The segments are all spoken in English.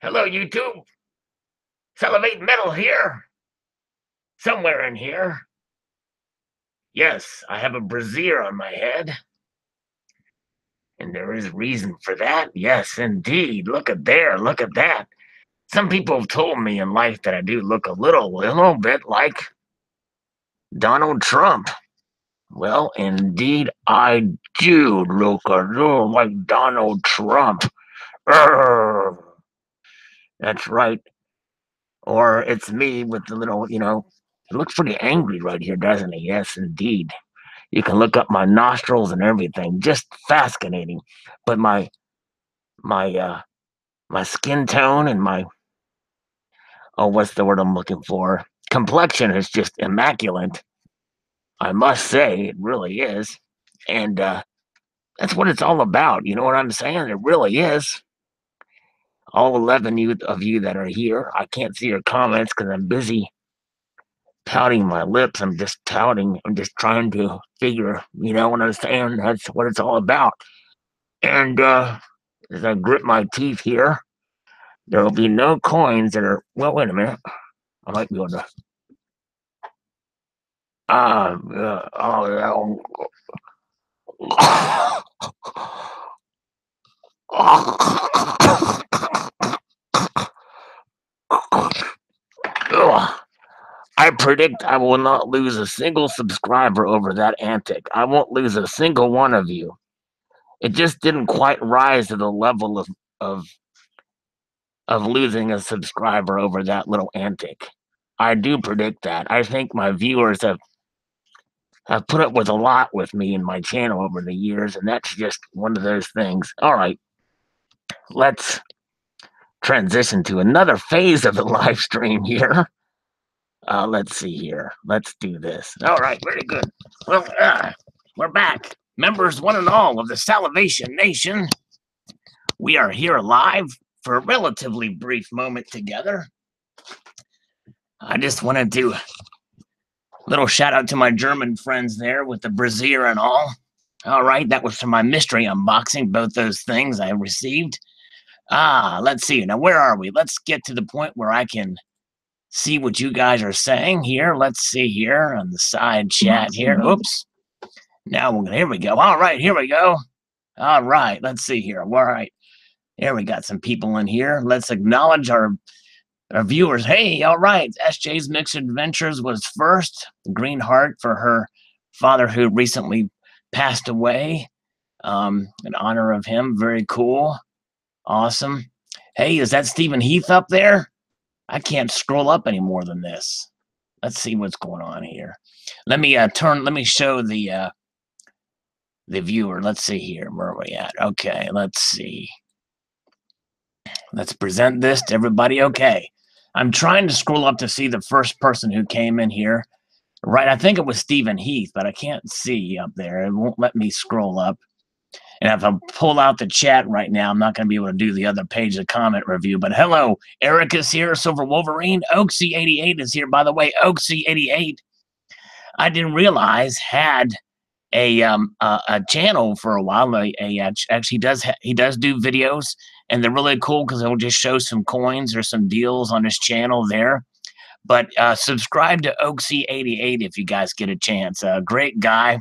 Hello, YouTube. Salivate Metal here. Somewhere in here. Yes, I have a brassiere on my head. And there is reason for that. Yes, indeed. Look at there. Look at that. Some people have told me in life that I do look a little bit like Donald Trump. Well, indeed, I do look a little like Donald Trump. Urgh. That's right. Or it's me with the little. It looks pretty angry right here, doesn't it? Yes, indeed. You can look up my nostrils and everything. Just fascinating. But my my skin tone and my what's the word I'm looking for? Complexion is just immaculate. I must say, it really is. And that's what it's all about. You know what I'm saying? It really is. All 11 of you that are here, I can't see your comments because I'm busy pouting my lips. I'm just touting. I'm just trying to figure, you know what I'm saying? That's what it's all about. And as I grip my teeth here, there will be no coins that are. Well, wait a minute. I might be able to. Oh, I predict I will not lose a single subscriber over that antic. I won't lose a single one of you. It just didn't quite rise to the level of of losing a subscriber over that little antic. I do predict that. I think my viewers have put up with a lot with me and my channel over the years, and that's just one of those things. All right, let's transition to another phase of the live stream here. Let's see here. Let's do this. All right, very good. Well, we're back. Members, one and all of the Salivation Nation. We are here live for a relatively brief moment together. I just wanted to little shout out to my German friends there with the brassiere and all. All right, that was for my mystery unboxing. Both those things I received. Let's see. Now, where are we? Let's get to the point where I can see what you guys are saying here. Let's see here on the side chat here. Oops. Now we're gonna. Here we go. All right, here we go. All right, let's see here. All right, here we got some people in here. Let's acknowledge our viewers. Hey, all right. SJ's Mixed Adventures was first. Green Heart for her father who recently passed away. In honor of him. Very cool. Awesome. Hey, is that Stephen Heath up there? I can't scroll up any more than this. Let's see what's going on here. Let me show the viewer. Let's see here. Where are we at? Okay, let's see. Let's present this to everybody. Okay. I'm trying to scroll up to see the first person who came in here. Right, I think it was Stephen Heath, but I can't see up there. It won't let me scroll up. And if I pull out the chat right now, I'm not going to be able to do the other page of comment review. But hello, Eric is here. Silver Wolverine. Oaksy88 is here. By the way, Oaksy88, I didn't realize had a channel for a while. Actually, he does do videos, and they're really cool because he'll just show some coins or some deals on his channel there. But subscribe to Oaksy88 if you guys get a chance. Great guy.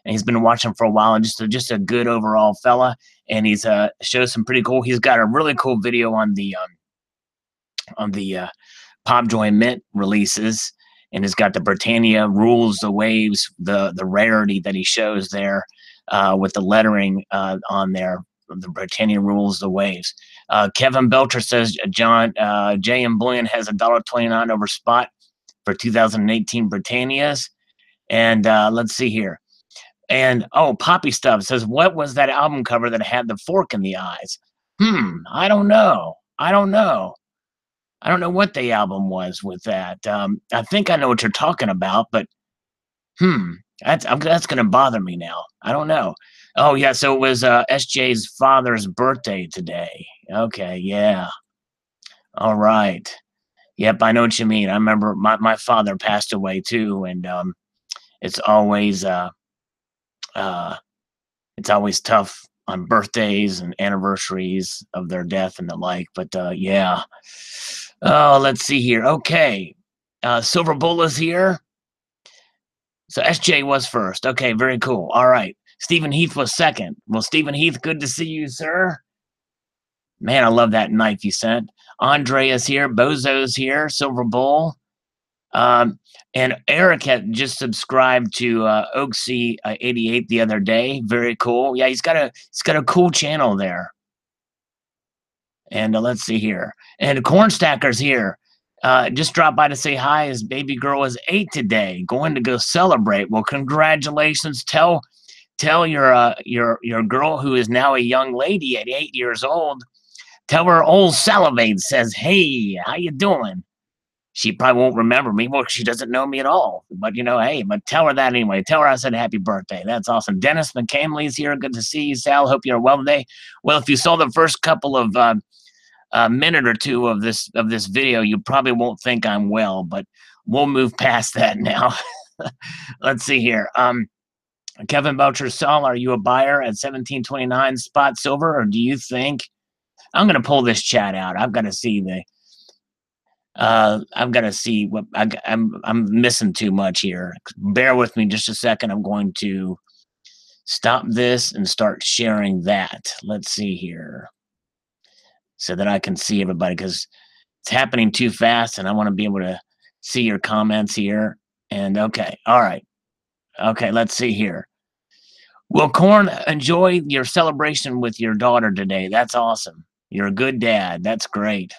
And he's been watching for a while, and just a good overall fella. And he's shows some pretty cool. He's got a really cool video on the Pop Joy Mint releases, and he's got the Britannia rules the waves, the rarity that he shows there with the lettering on there. The Britannia rules the waves. Kevin Belcher says John J.M. Bullion has $1.29 over spot for 2018 Britannias. And let's see here. And Poppy Stuff says, what was that album cover that had the fork in the eyes? I don't know. I don't know what the album was with that. I think I know what you're talking about, but that's going to bother me now. I don't know. Oh, yeah, so it was SJ's father's birthday today. Okay, yeah. All right. Yep, I know what you mean. I remember my father passed away too, and it's always tough on birthdays and anniversaries of their death and the like. But yeah. Oh, let's see here. Okay. Silver Bull is here. So SJ was first. Okay, very cool. All right. Stephen Heath was second. Well, Stephen Heath, good to see you, sir. Man, I love that knife you sent. Andre is here. Bozo's here. Silver Bull. And Eric had just subscribed to Oaksy 88 the other day. Very cool. Yeah, he's got a cool channel there. And let's see here. And Cornstacker's here. Just dropped by to say hi. His baby girl is 8 today. Going to go celebrate. Well, congratulations. Tell your girl, who is now a young lady at 8 years old. Tell her old Salivate says, "Hey, how you doing?" She probably won't remember me. Well, she doesn't know me at all. But, hey, but tell her that anyway. Tell her I said happy birthday. That's awesome. Dennis McCamley's here. Good to see you, Sal. Hope you're well today. Well, if you saw the first couple of minute or two of this video, you probably won't think I'm well, but we'll move past that now. Let's see here. Kevin Boucher, Saul, are you a buyer at 1729 spot silver, or do you think? I'm going to pull this chat out. I've got to see I've got to see what I'm missing too much here. Bear with me just a second. I'm going to stop this and start sharing that. Let's see here, so that I can see everybody, because it's happening too fast, and I want to be able to see your comments here. And okay, all right, okay. Let's see here. Well, Corn, enjoy your celebration with your daughter today. That's awesome. You're a good dad. That's great.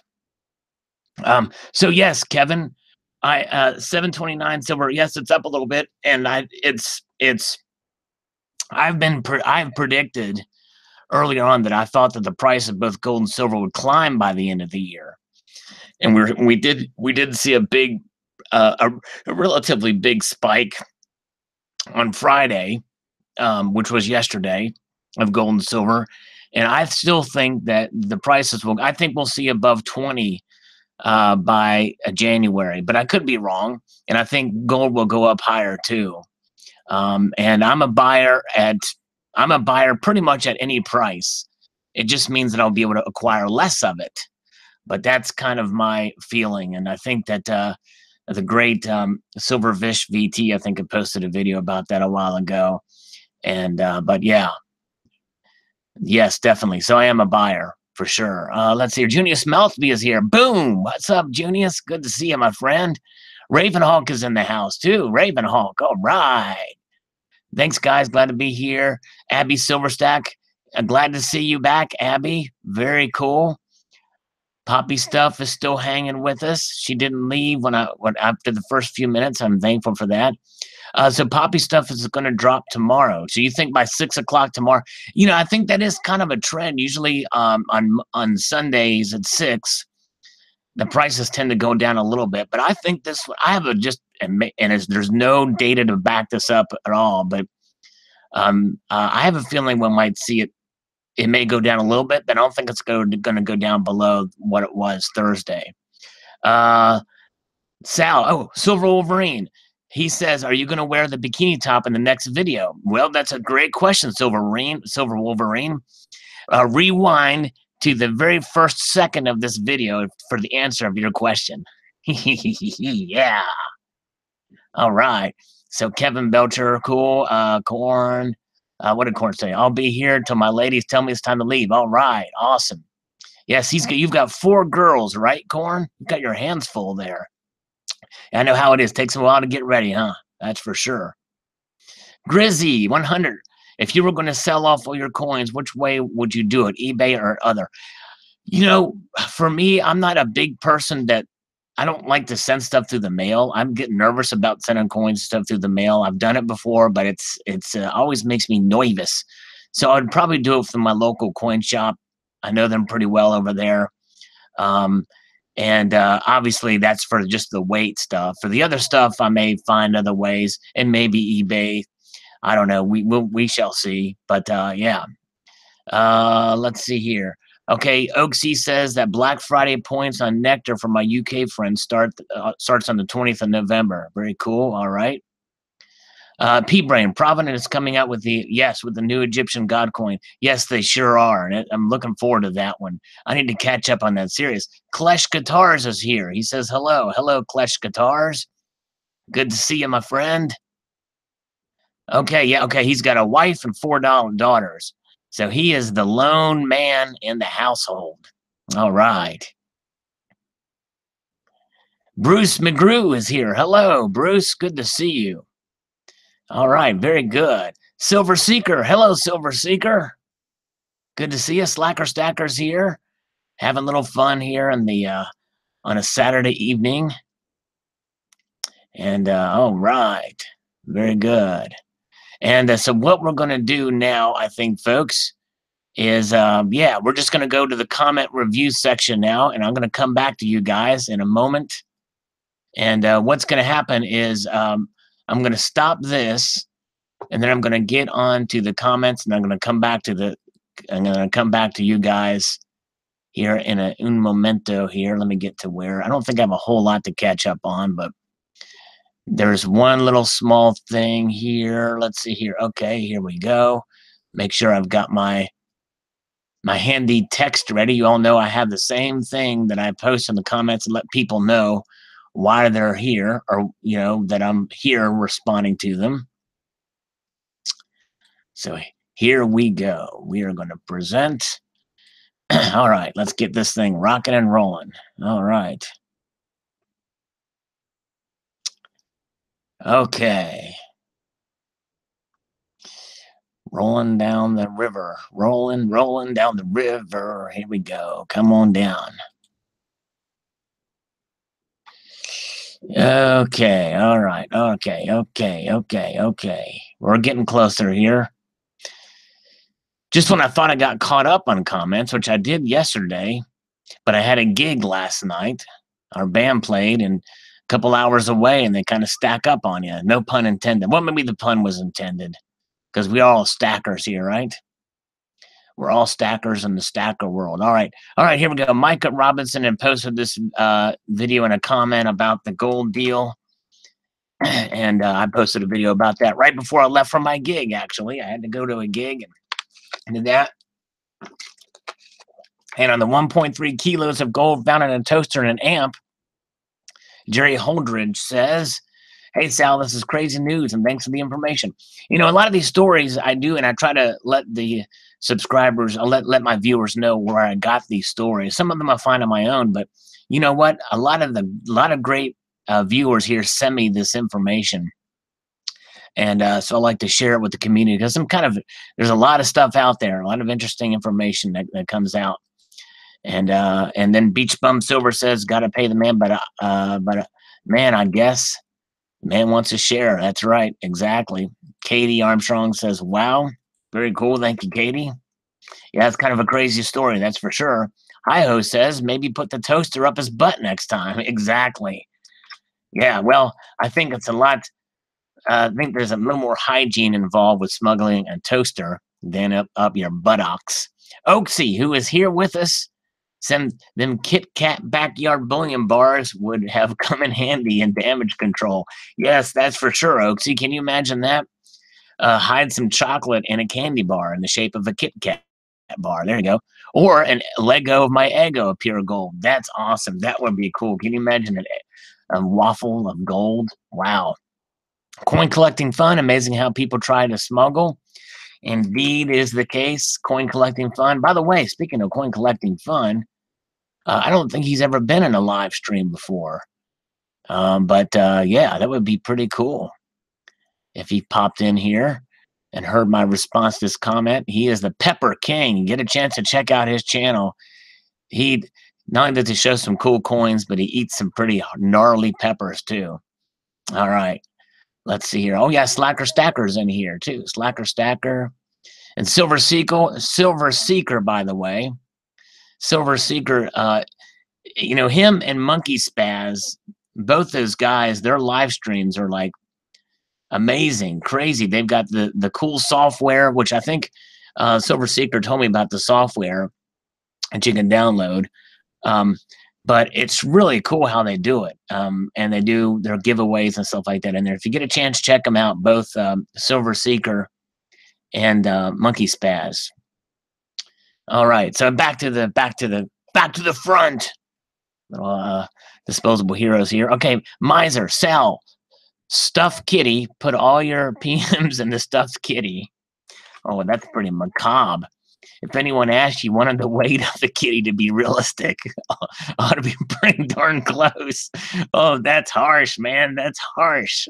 So yes, Kevin, I 729 silver. Yes, it's up a little bit, and I've predicted earlier on that I thought that the price of both gold and silver would climb by the end of the year, and we did see a big, a relatively big spike on Friday, which was yesterday, of gold and silver, and I still think that the prices will. I think we'll see above 20 by January, but I could be wrong, and I think gold will go up higher too. And I'm a buyer pretty much at any price. It just means that I'll be able to acquire less of it, but that's kind of my feeling. And I think that the great Silverfish VT, I think, had posted a video about that a while ago. And but yeah, yes, definitely. So I am a buyer for sure. Let's see. Junius Melthby is here. Boom. What's up, Junius? Good to see you, my friend. Ravenhawk is in the house too. Ravenhawk. All right. Thanks, guys. Glad to be here. Abby Silverstack. Glad to see you back, Abby. Very cool. Poppy Stuff is still hanging with us. She didn't leave after the first few minutes. I'm thankful for that. So Poppy Stuff is going to drop tomorrow. So you think by 6 o'clock tomorrow? I think that is kind of a trend. Usually on Sundays at 6, the prices tend to go down a little bit. But I think I have there's no data to back this up at all. But I have a feeling we might see it. It may go down a little bit, but I don't think it's going to go down below what it was Thursday. Silver Wolverine. He says, "Are you going to wear the bikini top in the next video?" Well, that's a great question, Silver Wolverine. Rewind to the very first second of this video for the answer of your question. Yeah. All right. So Kevin Belcher, cool. Corn. What did Corn say? "I'll be here till my ladies tell me it's time to leave." All right. Awesome. Yes, you've got 4 girls, right, Corn? You've got your hands full there. I know how it is. Takes a while to get ready, huh? That's for sure. Grizzy 100. If you were going to sell off all your coins, which way would you do it? eBay or other? For me, I'm not a big person that I don't like to send stuff through the mail. I'm getting nervous about sending coins stuff through the mail. I've done it before, but it's always makes me nervous. So I'd probably do it from my local coin shop. I know them pretty well over there. And obviously that's for just the weight stuff. For the other stuff, I may find other ways, and maybe eBay. I don't know. We shall see. But yeah. Let's see here. Okay, Oaksy says that Black Friday points on Nectar for my UK friends starts on the 20th of November. Very cool. All right. P-Brain, Provident is coming out with with the new Egyptian God coin. Yes, they sure are. And I'm looking forward to that one. I need to catch up on that series. Klesh Guitars is here. He says, hello. Hello, Klesh Guitars. Good to see you, my friend. Okay, yeah, okay. He's got a wife and 4 daughters. So he is the lone man in the household. All right. Bruce McGrew is here. Hello, Bruce. Good to see you. All right, very good. Silver Seeker. Hello, Silver Seeker. Good to see you. Slacker Stacker's here. Having a little fun here on a Saturday evening. And all right. Very good. And so what we're going to do now, I think, folks, is we're just going to go to the comment review section now, and I'm going to come back to you guys in a moment. And what's going to happen is I'm going to stop this, and then I'm going to get on to the comments, and I'm going to come back to you guys here in un momento here. Let me get to where I don't think I have a whole lot to catch up on, but there's one little small thing here. Let's see here. Okay, here we go. Make sure I've got my handy text ready. You all know I have the same thing that I post in the comments and let people know why they're here, or that I'm here responding to them. So here we go. We are going to present. All right, let's get this thing rocking and rolling. All right. Okay. Rolling down the river. Rolling down the river. Here we go. Come on down. Okay, all right. Okay. We're getting closer here. Just when I thought I got caught up on comments, which I did yesterday, but I had a gig last night. Our band played and a couple hours away, and they kind of stack up on you. No pun intended. Well, maybe the pun was intended, because we're all stackers here, right? We're all stackers in the stacker world. All right, here we go. Micah Robinson had posted this video in a comment about the gold deal. And I posted a video about that right before I left from my gig, actually. I had to go to a gig and did that. And on the 1.3 kilos of gold found in a toaster and an amp, Jerry Holdridge says, hey, Sal, this is crazy news, and thanks for the information. A lot of these stories I do, and I try to let the subscribers, let my viewers know where I got these stories. Some of them I find on my own, but you know what? A lot of great viewers here send me this information. And so I like to share it with the community, because there's a lot of stuff out there, a lot of interesting information that comes out. And then Beach Bum Silver says, got to pay the man, but man, I guess the man wants to share. That's right, exactly. Katie Armstrong says, wow, very cool. Thank you, Katie. Yeah, it's kind of a crazy story, that's for sure. Hi-Ho says, maybe put the toaster up his butt next time. Exactly. Yeah, well, I think it's a lot. I think there's a little more hygiene involved with smuggling a toaster than up your buttocks. Oaksy, who is here with us, said them Kit Kat backyard bullion bars would have come in handy in damage control. Yes, that's for sure, Oaksy. Can you imagine that? Hide some chocolate in a candy bar in the shape of a Kit Kat bar. There you go. Or a Lego of my Eggo of pure gold. That's awesome. That would be cool. Can you imagine a waffle of gold? Wow. Coin collecting fun. Amazing how people try to smuggle. Indeed is the case. Coin collecting fun. By the way, speaking of coin collecting fun, I don't think he's ever been in a live stream before. But yeah, that would be pretty cool if he popped in here and heard my response to this comment. He is the Pepper King. You get a chance to check out his channel. He not only does he show some cool coins, but he eats some pretty gnarly peppers too. All right. Let's see here. Oh, yeah, Slacker Stacker's in here, too. Slacker Stacker. And Silver Seeker, by the way. Silver Seeker, him and Monkey Spaz, both those guys, their live streams are, like, amazing, crazy. They've got the cool software, which I think Silver Seeker told me about the software that you can download. but it's really cool how they do it. And they do their giveaways and stuff like that in there. If you get a chance, check them out, both Silver Seeker and Monkey Spaz. All right, so back to the front. Little disposable heroes here. Okay, Miser, Sal, Stuffed Kitty. Put all your PMs in the Stuffed Kitty. Oh, that's pretty macabre. If anyone asked you wanted the weight of the kitty to be realistic, ought to be pretty darn close. Oh, that's harsh, man. That's harsh.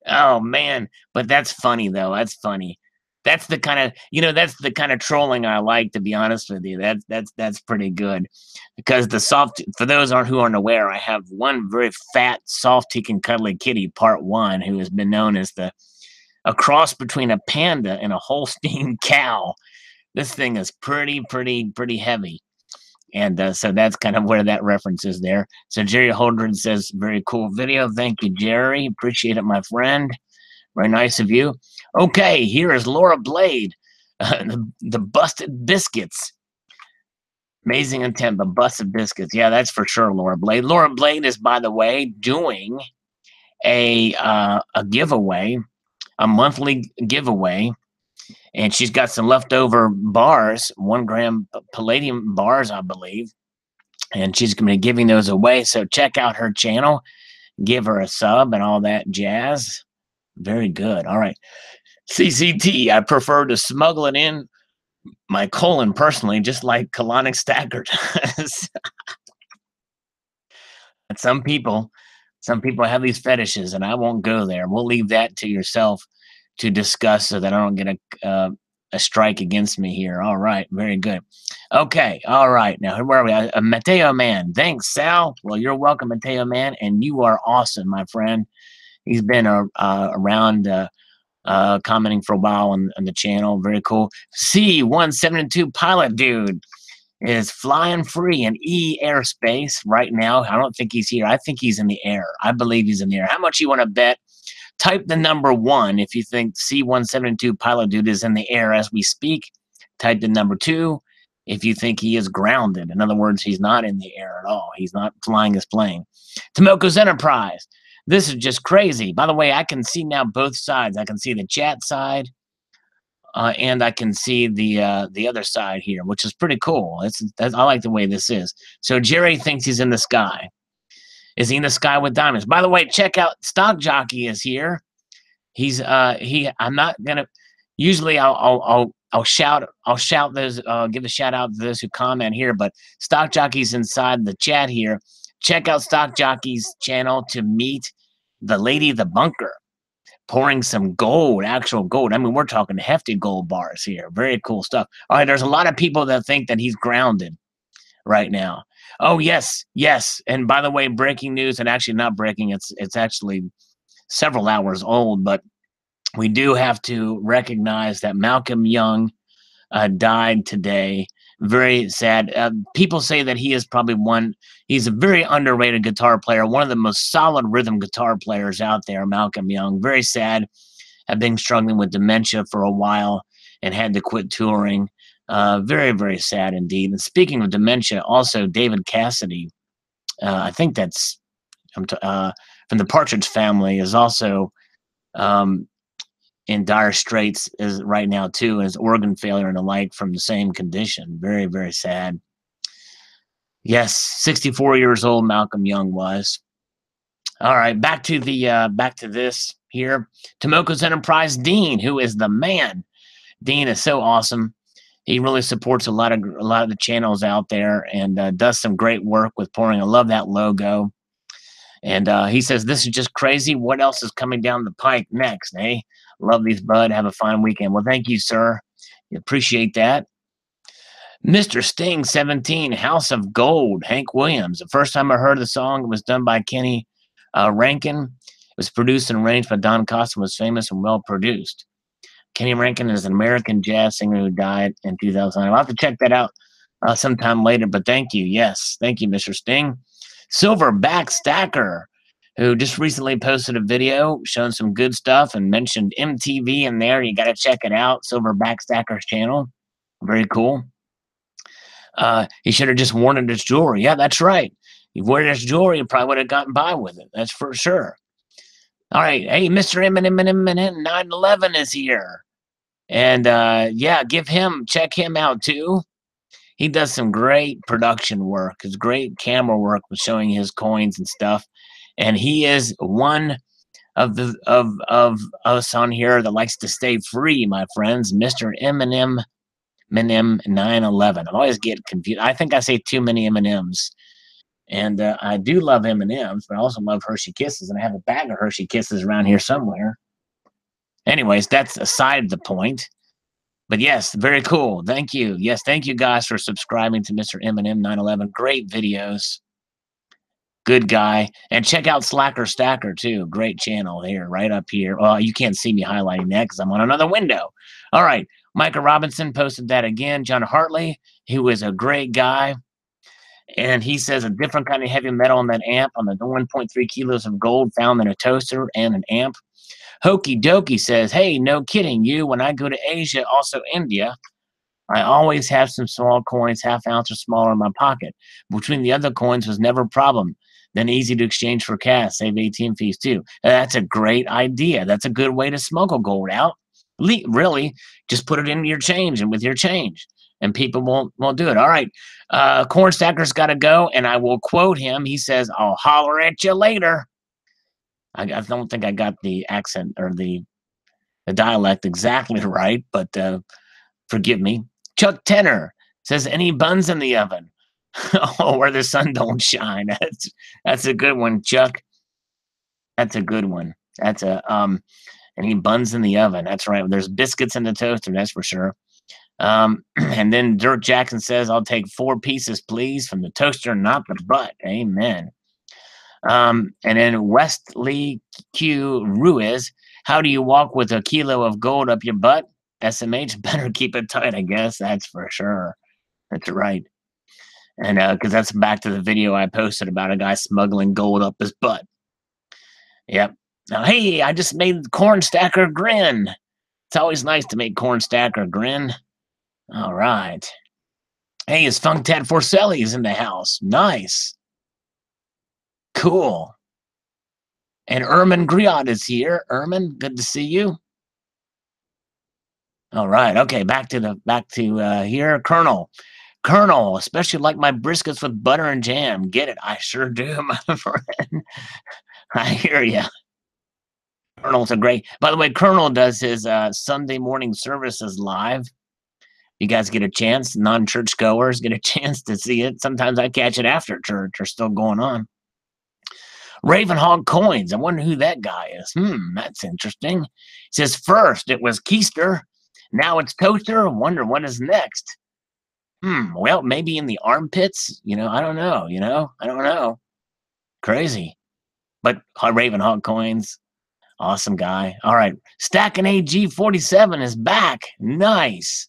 Oh man, but that's funny though. That's funny. That's the kind of that's the kind of trolling I like, to be honest with you. That's pretty good. Because the soft for those who aren't aware, I have one very fat, soft and cuddly kitty, part one, who has been known as a cross between a panda and a Holstein cow. This thing is pretty heavy. And so that's kind of where that reference is there. So Jerry Holdren says, very cool video. Thank you, Jerry. Appreciate it, my friend. Very nice of you. Okay, here is Laura Blade, the Busted Biscuits. Amazing intent, but Busted Biscuits. Yeah, that's for sure, Laura Blade. Laura Blade is, by the way, doing a giveaway, a monthly giveaway, and she's got some leftover bars, 1 gram palladium bars, I believe, and she's going to be giving those away. So check out her channel, give her a sub and all that jazz. Very good. All right. CCT, I prefer to smuggle it in my colon personally, just like colonic stacker does. But some people have these fetishes, and I won't go there. We'll leave that to yourself to discuss so that I don't get a strike against me here. All right. Very good. Okay. All right. Now, where are we? Mateo Man. Thanks, Sal. Well, you're welcome, Mateo Man, and you are awesome, my friend. He's been around commenting for a while on the channel. Very cool. C172 Pilot Dude is flying free in airspace right now. I don't think he's here. I think he's in the air. I believe he's in the air. How much you want to bet? Type the number 1 if you think C172 Pilot Dude is in the air as we speak. Type the number 2 if you think he is grounded. In other words, he's not in the air at all. He's not flying his plane. Tomoko's Enterprise. This is just crazy. By the way, I can see now both sides. I can see the chat side, and I can see the other side here, which is pretty cool. I like the way this is. So Jerry thinks he's in the sky. Is he in the sky with diamonds? By the way, check out Stock Jockey is here. He's I'm not gonna. Usually I'll shout those give a shout out to those who comment here, but Stock Jockey's inside the chat here. Check out Stock Jockey's channel to meet the lady of the bunker, pouring some gold, actual gold. I mean, we're talking hefty gold bars here. Very cool stuff. All right, there's a lot of people that think that he's grounded right now. Oh, yes. And by the way, breaking news, and actually not breaking, it's actually several hours old, but we do have to recognize that Malcolm Young died today. Very sad. People say that he is probably he's a very underrated guitar player, one of the most solid rhythm guitar players out there, Malcolm Young. Very sad. I've been struggling with dementia for a while and had to quit touring. Very, very sad indeed. And speaking of dementia, also David Cassidy, I think that's from the Partridge Family, is also in dire straits is right now too, as organ failure and the like from the same condition. Very, very sad. Yes, 64 years old Malcolm Young was. All right, back to this here. Tomoko's Enterprise Dean, who is the man. Dean is so awesome. He really supports a lot of the channels out there and does some great work with pouring. I love that logo. And he says, this is just crazy. What else is coming down the pike next, eh? Love these, bud. Have a fine weekend. Well, thank you, sir. Appreciate that. Mr. Sting 17, House of Gold, Hank Williams. The first time I heard the song, it was done by Kenny Rankin. It was produced and arranged by Don Costa, was famous and well produced. Kenny Rankin is an American jazz singer who died in 2009. I'll have to check that out sometime later, but thank you. Yes, thank you, Mr. Sting. Silverback Stacker, who just recently posted a video showing some good stuff and mentioned MTV in there. You got to check it out, Silverback Stacker's channel. Very cool. He should have just worn it as jewelry. Yeah, that's right. He wore it as jewelry, he probably would have gotten by with it. That's for sure. All right. Hey, Mr. Eminem 911 is here. And yeah, check him out too. He does some great production work. His great camera work with showing his coins and stuff. And he is one of us on here that likes to stay free, my friends. Mr. Eminem 911. I always get confused. I think I say too many M&Ms. And I do love M&Ms, but I also love Hershey Kisses, and I have a bag of Hershey Kisses around here somewhere. Anyways, that's aside the point. But yes, very cool. Thank you. Yes, thank you guys for subscribing to Mr. Eminem 911. Great videos. Good guy. And check out Slacker Stacker too. Great channel here, right up here. Well, you can't see me highlighting that because I'm on another window. All right. Micah Robinson posted that again. John Hartley, who is a great guy. And he says a different kind of heavy metal on that amp on the 1.3 kilos of gold found in a toaster and an amp. Hokey Dokey says, hey, no kidding you. When I go to Asia, also India, I always have some small coins, half ounce or smaller in my pocket. Between the other coins was never a problem. Then easy to exchange for cash, save ATM fees too. That's a great idea. That's a good way to smuggle gold out. Really, just put it in your change and with your change, and people won't do it. All right, Corn Stacker's got to go, and I will quote him. He says, "I'll holler at you later." I don't think I got the accent or the dialect exactly right, but forgive me. Chuck Tenner says, "Any buns in the oven?" Oh, where the sun don't shine. That's a good one, Chuck. That's a good one. That's a any buns in the oven. That's right. There's biscuits in the toaster. That's for sure. And then Dirk Jackson says, "I'll take 4 pieces, please, from the toaster, not the butt." Amen. And then Wesley Q. Ruiz, how do you walk with a kilo of gold up your butt? SMH, better keep it tight, I guess. That's for sure. That's right. And because that's back to the video I posted about a guy smuggling gold up his butt. Yep. Now, hey, I just made Corn Stacker grin. It's always nice to make Corn Stacker grin. All right. Hey, is Funk Ted Forcelli's in the house. Nice. Cool. And Ermin Griot is here. Ermin, good to see you. All right. Okay, back to here. Colonel, especially like my briskets with butter and jam. Get it? I sure do, my friend. I hear you. Colonel's a great. By the way, Colonel does his Sunday morning services live. You guys get a chance. Non-church goers get a chance to see it. Sometimes I catch it after church or still going on. Ravenhog Coins. I wonder who that guy is. That's interesting. He says first it was Keister, now it's Toaster. Wonder what is next. Well, maybe in the armpits. I don't know. I don't know. Crazy. But Ravenhog Coins, awesome guy. All right, Stacking AG 47 is back. Nice.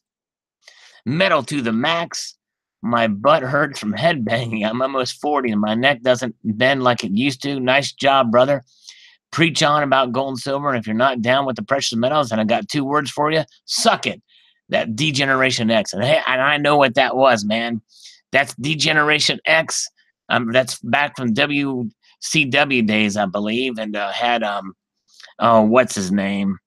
Metal to the max. My butt hurts from headbanging. I'm almost 40 and my neck doesn't bend like it used to. Nice job, brother. Preach on about gold and silver. And if you're not down with the precious metals, and I got 2 words for you, suck it. That Degeneration X. And hey, and I know what that was, man. That's Degeneration X. That's back from WCW days, I believe, and had what's his name?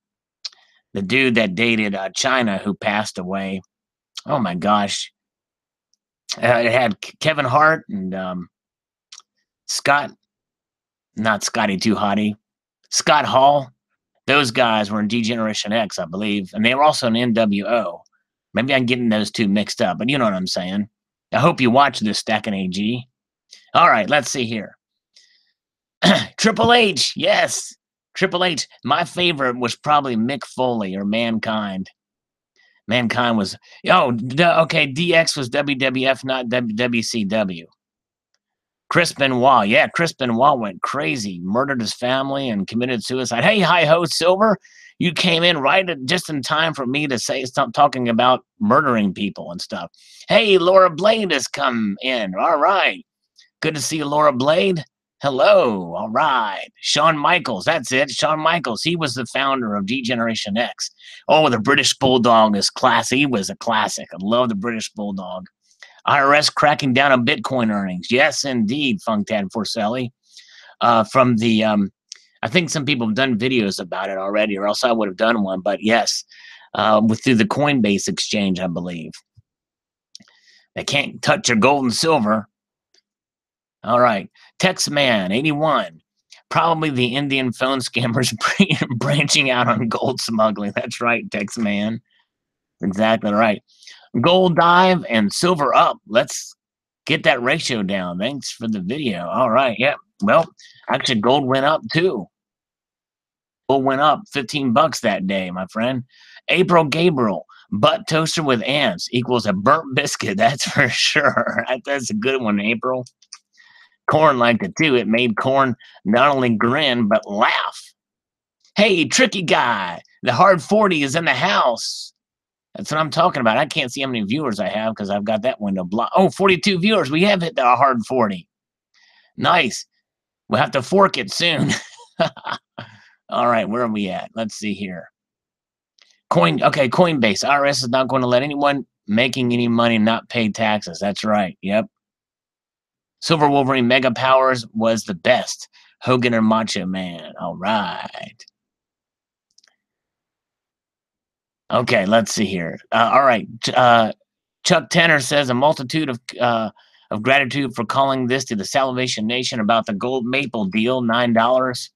The dude that dated China who passed away. Oh my gosh. It had Kevin Hart and Scott, not Scotty Too Hottie, Scott Hall. Those guys were in Degeneration X, I believe, and they were also in NWO. Maybe I'm getting those two mixed up, but you know what I'm saying. I hope you watch this, Stacking AG. All right, let's see here. Triple H, yes. Triple H. My favorite was probably Mick Foley or Mankind. Mankind was, okay, DX was WWF, not WCW. Chris Benoit, yeah, Chris Benoit went crazy, murdered his family and committed suicide. Hey, hi-ho, Silver, you came in just in time for me to stop talking about murdering people and stuff. Hey, Laura Blade has come in. All right, good to see you, Laura Blade. Hello, all right. Shawn Michaels, that's it. Shawn Michaels, he was the founder of Degeneration X. Oh, the British Bulldog is classic. He was a classic. I love the British Bulldog. IRS cracking down on Bitcoin earnings. Yes, indeed, Funktad Forcelli. From the, I think some people have done videos about it already, or else I would have done one. But yes, through the Coinbase exchange, I believe. They can't touch your gold and silver. All right. Texman 81. Probably the Indian phone scammers branching out on gold smuggling. That's right, Texman. Exactly right. Gold dive and silver up. Let's get that ratio down. Thanks for the video. All right. Yeah. Well, actually, gold went up too. Gold went up $15 that day, my friend. April Gabriel. Butt toaster with ants equals a burnt biscuit. That's for sure. That's a good one, April. Corn liked it too. It made Corn not only grin, but laugh. Hey, tricky guy. The hard 40 is in the house. That's what I'm talking about. I can't see how many viewers I have because I've got that window blocked. Oh, 42 viewers. We have hit the hard 40. Nice. We'll have to fork it soon. All right, where are we at? Let's see here. Coinbase. IRS is not going to let anyone making any money not pay taxes. That's right. Yep. Silver Wolverine Mega Powers was the best. Hogan or Macho Man. All right. Okay, let's see here. All right. Chuck Tenner says a multitude of gratitude for calling this to the Salvation Nation about the gold maple deal, $9.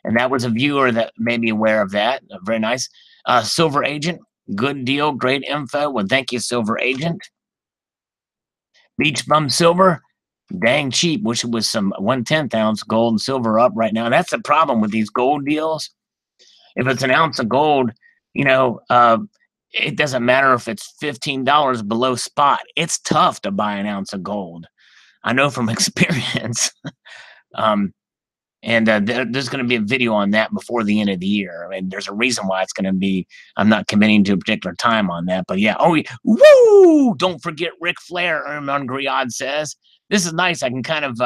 And that was a viewer that made me aware of that. Very nice. Silver Agent, good deal, great info. Well, thank you, Silver Agent. Beach Bum Silver, dang cheap. Wish it was some 1/10 ounce gold and silver up right now. That's the problem with these gold deals. If it's an ounce of gold, it doesn't matter if it's $15 below spot. It's tough to buy an ounce of gold. I know from experience. There's going to be a video on that before the end of the year. I mean, there's a reason why it's going to be. I'm not committing to a particular time on that, but yeah. Oh, woo! Don't forget Ric Flair. Erman Griad says this is nice. I can kind of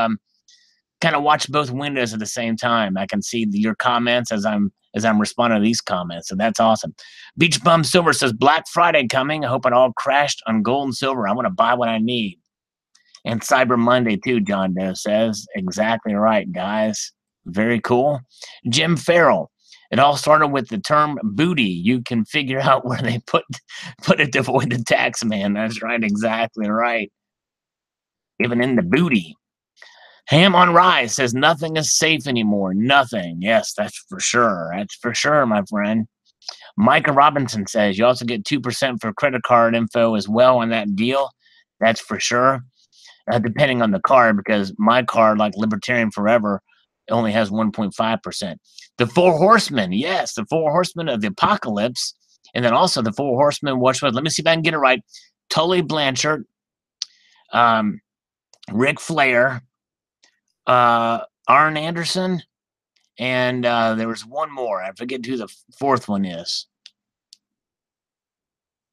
watch both windows at the same time. I can see your comments as I'm responding to these comments, so that's awesome. Beach Bum Silver says Black Friday coming. I hope it all crashed on gold and silver. I want to buy what I need. And Cyber Monday too. John Doe says exactly right, guys. Very cool. Jim Farrell. It all started with the term booty. You can figure out where they put it to avoid the tax man. That's right. Exactly right. Even in the booty. Ham on Rye says nothing is safe anymore. Nothing. Yes, that's for sure. That's for sure, my friend. Micah Robinson says you also get 2% for credit card info as well on that deal. That's for sure. Depending on the card, because my card, like Libertarian Forever, only has 1.5%. The Four Horsemen, yes, the Four Horsemen of the Apocalypse, and then also the Four Horsemen. Let me see if I can get it right. Tully Blanchard, Ric Flair, Arn Anderson, and there was one more. I forget who the fourth one is.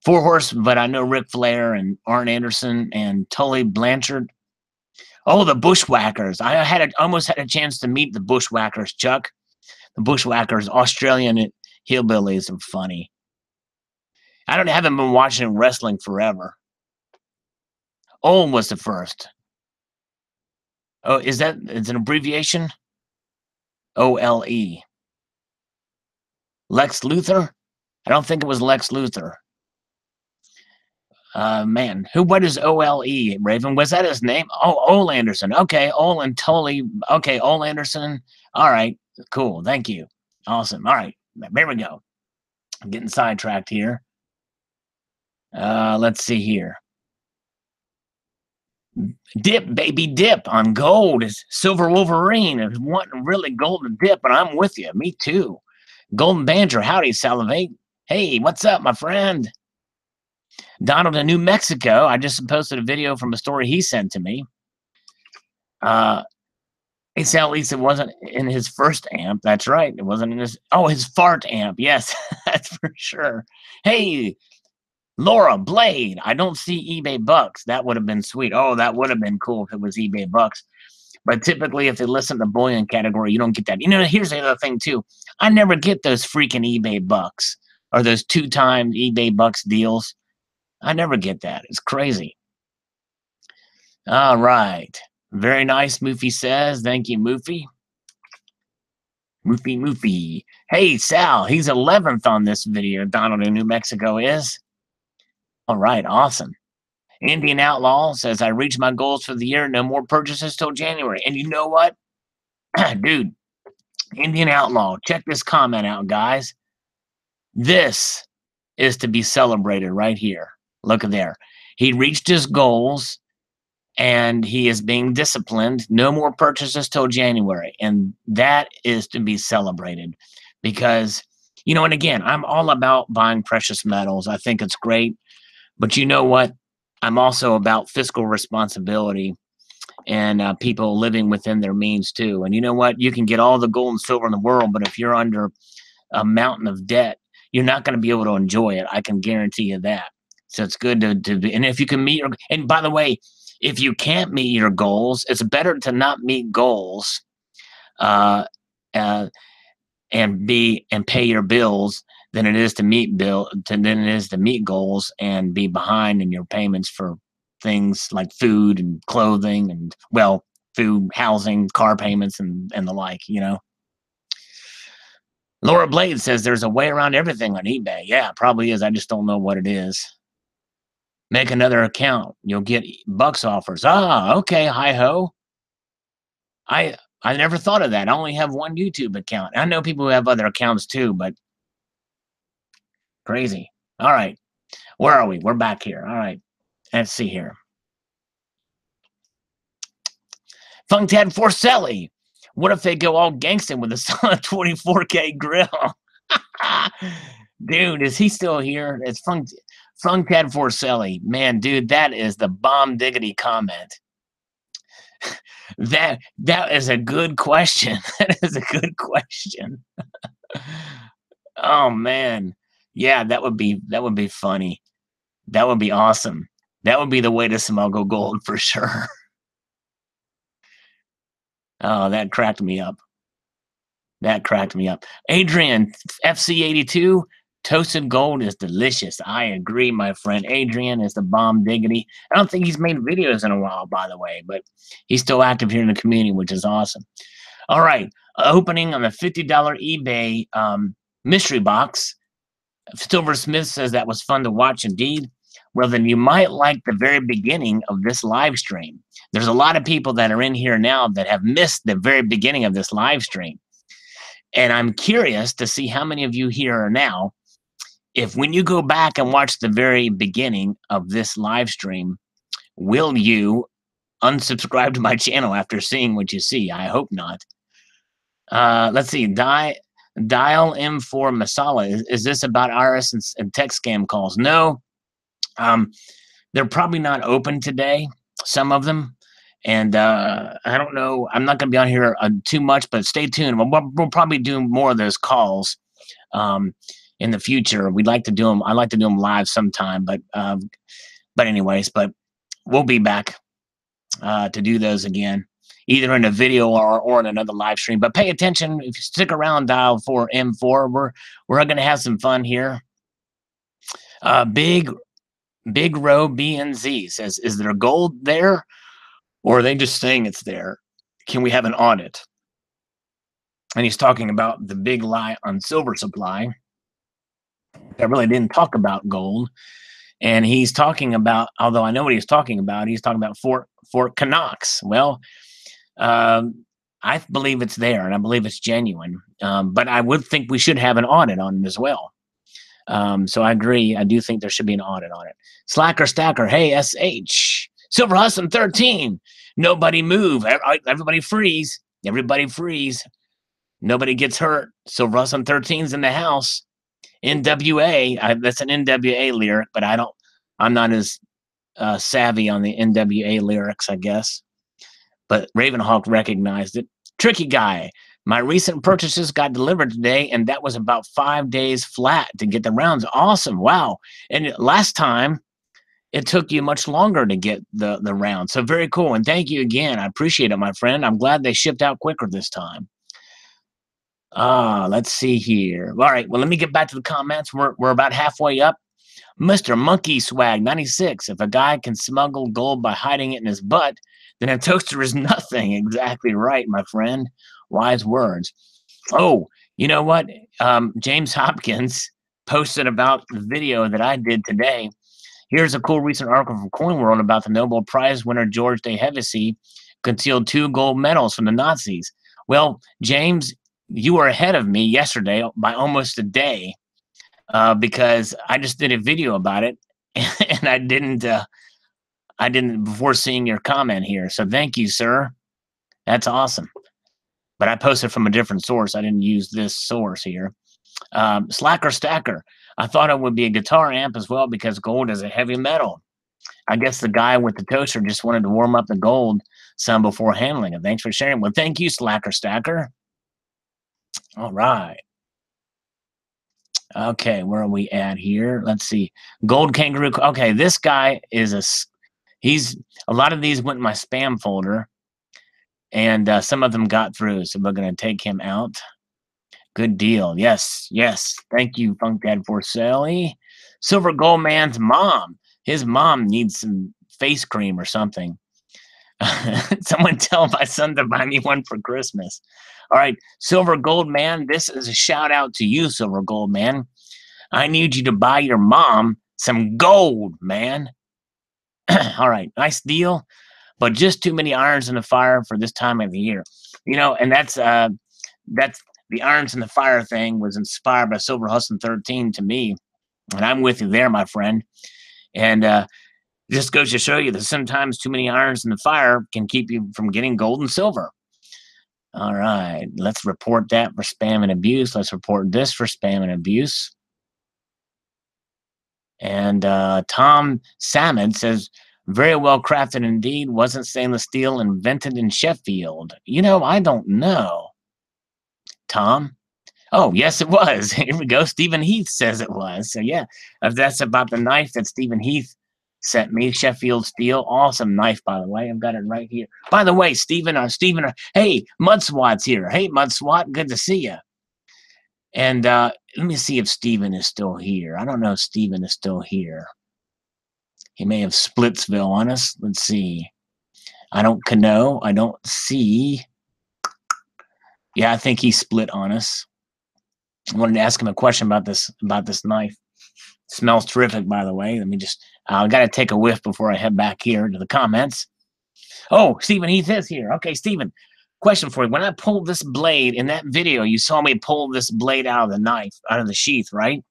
Four Horsemen, but I know Ric Flair and Arn Anderson and Tully Blanchard. Oh, the Bushwhackers. I almost had a chance to meet the Bushwhackers, Chuck. The Bushwhackers, Australian hillbillies, are funny. I haven't been watching wrestling forever. Olin was the first. Oh, it's an abbreviation? OLE. Lex Luthor? I don't think it was Lex Luthor. Man, what is OLE, Raven? Was that his name? Oh, Ole Anderson. Okay, Olin Tully. Okay, Ole Anderson. All right, cool. Thank you. Awesome. All right, there we go. I'm getting sidetracked here. Let's see here. Dip, baby, dip on gold. Is Silver Wolverine is wanting really golden dip, and I'm with you. Me too. Golden Banjo, howdy, Salivate. Hey, what's up, my friend? Donald in New Mexico. I just posted a video from a story he sent to me. He said at least it wasn't in his first amp. That's right. It wasn't in his fart amp. Yes, that's for sure. Hey, Laura Blade. I don't see eBay bucks. That would have been sweet. Oh, that would have been cool if it was eBay bucks. But typically, if they listen to the bullion category, you don't get that. Here's the other thing too. I never get those freaking eBay bucks or those 2-time eBay bucks deals. I never get that. It's crazy. All right. Very nice, Moofy says. Thank you, Moofy. Moofy. Hey, Sal, he's 11th on this video. Donald in New Mexico is. All right, awesome. Indian Outlaw says, I reached my goals for the year. No more purchases till January. And you know what? Dude, Indian Outlaw, check this comment out, guys. This is to be celebrated right here. Look at there. He reached his goals and he is being disciplined. No more purchases till January. And that is to be celebrated because, you know, and again, I'm all about buying precious metals. I think it's great. But you know what? I'm also about fiscal responsibility and people living within their means too. And you know what? You can get all the gold and silver in the world, but if you're under a mountain of debt, you're not going to be able to enjoy it. I can guarantee you that. So it's good to be, and if you can meet your, and by the way, if you can't meet your goals, it's better to not meet goals, uh, uh, and pay your bills than it is to meet goals and be behind in your payments for things like food and clothing and well, food, housing, car payments and the like, you know. Laura Blade says there's a way around everything on eBay. Yeah, probably is. I just don't know what it is. Make another account. You'll get bucks offers. Ah, okay, hi ho. I never thought of that. I only have one YouTube account. I know people who have other accounts too, but crazy. All right. Where are we? We're back here. All right. Let's see here. Funktad Forcelli. What if they go all gangsta with a solid 24K grill? Dude, is he still here? It's Funkad Forcelli. Man, dude, that is the bomb diggity comment. That is a good question. That is a good question. Oh man. Yeah, that would be funny. That would be awesome. That would be the way to smuggle gold for sure. Oh, that cracked me up. That cracked me up. Adrian, FC82, toasted gold is delicious. I agree, my friend. Adrian is the bomb diggity. I don't think he's made videos in a while, by the way, but he's still active here in the community, which is awesome. All right, opening on the $50 eBay mystery box. Silver Smith says that was fun to watch indeed. Well, then you might like the very beginning of this live stream. There's a lot of people that are in here now that have missed the very beginning of this live stream. And I'm curious to see how many of you here are now. If when you go back and watch the very beginning of this live stream, will you unsubscribe to my channel after seeing what you see? I hope not. Let's see. Dial M4 Masala. Is this about iris and text scam calls? No. They're probably not open today, some of them. And I don't know. I'm not going to be on here too much, but stay tuned. We'll probably do more of those calls in the future. We'd like to do them. I like to do them live sometime, but anyways, but we'll be back to do those again, either in a video or in another live stream. But pay attention. If you stick around, dial for M4. We're going to have some fun here. Big Row BNZ says, is there gold there? Or are they just saying it's there? Can we have an audit? And he's talking about the big lie on silver supply. I really didn't talk about gold. And he's talking about, although I know what he's talking about Fort Knox. Well, I believe it's there, and I believe it's genuine. But I would think we should have an audit on it as well. So I agree. I do think there should be an audit on it. Slacker Stacker, hey, SH. Silver Hustle 13. Nobody move. Everybody freeze. Everybody freeze. Nobody gets hurt. Silver Hustle 13's in the house. NWA. That's an NWA lyric, but I'm not as savvy on the NWA lyrics, I guess. But Ravenhawk recognized it. Tricky Guy. My recent purchases got delivered today, and that was about 5 days flat to get the rounds. Awesome. Wow. And last time, it took you much longer to get the round. So very cool. And thank you again. I appreciate it, my friend. I'm glad they shipped out quicker this time. Let's see here. All right. Well, let me get back to the comments. We're about halfway up. Mr. Monkey Swag 96. If a guy can smuggle gold by hiding it in his butt, then a toaster is nothing. Exactly right, my friend. Wise words. Oh, you know what? James Hopkins posted about the video that I did today. Here's a cool recent article from Coin World about the Nobel Prize winner George de Hevesy concealed 2 gold medals from the Nazis. Well, James, you were ahead of me yesterday by almost a day because I just did a video about it, and I didn't before seeing your comment here. So thank you, sir. That's awesome. But I posted from a different source. I didn't use this source here. Slacker Stacker. I thought it would be a guitar amp as well because gold is a heavy metal. I guess the guy with the toaster just wanted to warm up the gold some before handling it. Thanks for sharing. Well, thank you, Slacker Stacker. All right. Okay, where are we at here? Let's see. Gold Kangaroo. Okay, this guy is a lot of these went in my spam folder, and some of them got through, so we're going to take him out. Good deal. Yes, yes. Thank you, Funk Dad for Sally. Silver Gold Man's mom. His mom needs some face cream or something. Someone tell my son to buy me one for Christmas. All right, Silver Gold Man, this is a shout out to you, Silver Gold Man. I need you to buy your mom some gold, man. All right, nice deal, but just too many irons in the fire for this time of the year. You know, and that's the irons in the fire thing was inspired by Silver Hustling 13 to me, and I'm with you there, my friend. And just goes to show you that sometimes too many irons in the fire can keep you from getting gold and silver. All right, let's report that for spam and abuse. Let's report this for spam and abuse. And Tom Salmon says, very well crafted indeed. Wasn't stainless steel invented in Sheffield? You know, I don't know. Tom? Oh, yes, it was. Here we go. Stephen Heath says it was. So, yeah, if that's about the knife that Stephen Heath sent me, Sheffield Steel. Awesome knife, by the way. I've got it right here. By the way, Stephen, hey, Mud SWAT's here. Hey, Mud SWAT, good to see you. And let me see if Stephen is still here. I don't know if Stephen is still here. He may have Splitsville on us. Let's see. I don't know. I don't see. Yeah, I think he split on us. I wanted to ask him a question about this knife. Smells terrific, by the way. Let me just. I got to take a whiff before I head back here to the comments. Oh, Stephen Heath is here. Okay, Stephen. Question for you. When I pulled this blade in that video, you saw me pull this blade out of the knife, out of the sheath, right?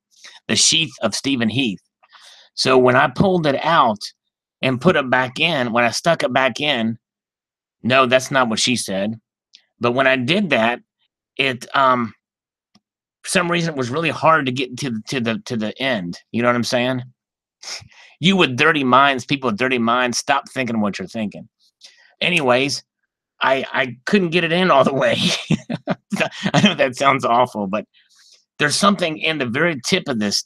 The sheath of Stephen Heath. So when I pulled it out and put it back in, when I stuck it back in, no, that's not what she said. But when I did that, it for some reason it was really hard to get to the end. You know what I'm saying? You with dirty minds, people with dirty minds, stop thinking what you're thinking. Anyways, I couldn't get it in all the way. I know that sounds awful, but there's something in the very tip of this,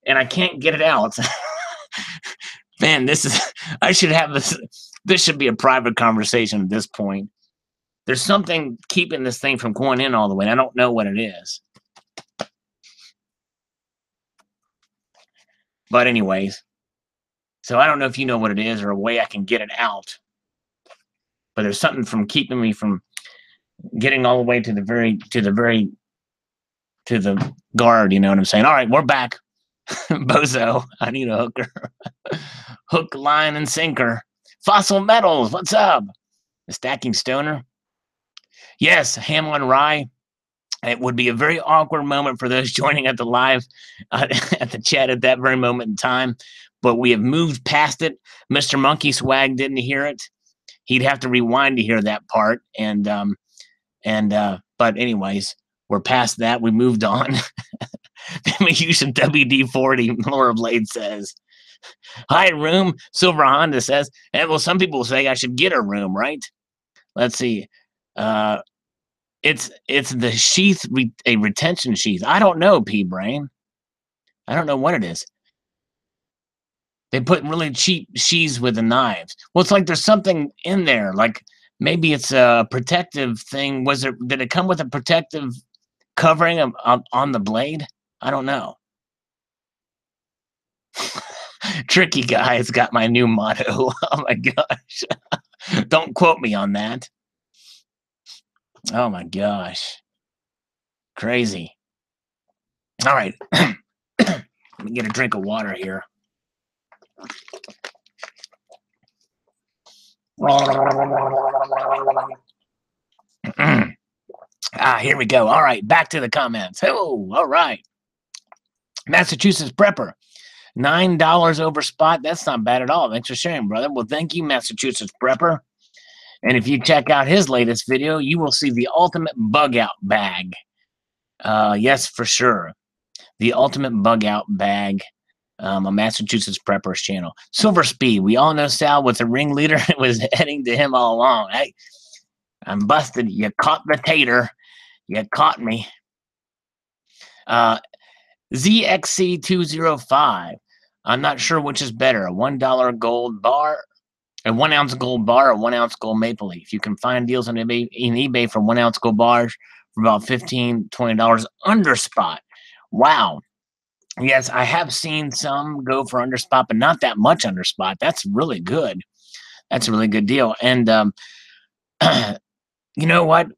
and I can't get it out. Man, I should have this should be a private conversation at this point. There's something keeping this thing from going in all the way, and I don't know what it is. But anyways, so I don't know if you know what it is or a way I can get it out. But there's something from keeping me from getting all the way to the guard, you know what I'm saying? All right, we're back. Bozo, I need a hooker. Hook, line, and sinker. Fossil Metals, what's up? The Stacking Stoner. Yes, Hamlin Rye. It would be a very awkward moment for those joining at the live, at the chat at that very moment in time. But we have moved past it. Mr. Monkey Swag didn't hear it. He'd have to rewind to hear that part. But anyways, we're past that. We moved on. We use some WD-40, Laura Blade says. Hi, room. Silver Honda says. And well, some people say I should get a room, right? Let's see. It's the sheath, a retention sheath. I don't know, P-Brain. I don't know what it is. They put really cheap sheaths with the knives. Well, it's like there's something in there. Like maybe it's a protective thing. Did it come with a protective covering on the blade? I don't know. Tricky guy has got my new motto. Oh my gosh. Don't quote me on that. Oh my gosh. Crazy. All right. Let me get a drink of water here. Here we go. All right, back to the comments. Oh, all right. Massachusetts Prepper, $9 over spot. That's not bad at all. Thanks for sharing, brother. Well, thank you, Massachusetts Prepper. And if you check out his latest video, you will see the ultimate bug out bag. Yes, for sure. The ultimate bug out bag. On Massachusetts Prepper's channel. Silver Speed. We all know Sal was the ringleader. It was heading to him all along. Hey, I'm busted. You caught the tater. You caught me. ZXC205. I'm not sure which is better, a $1 gold bar, a 1 ounce gold bar, or 1 ounce gold maple leaf. You can find deals on eBay for 1 ounce gold bars for about $15, $20 under spot. Wow. Yes, I have seen some go for under spot, but not that much under spot. That's really good. That's a really good deal. And you know what?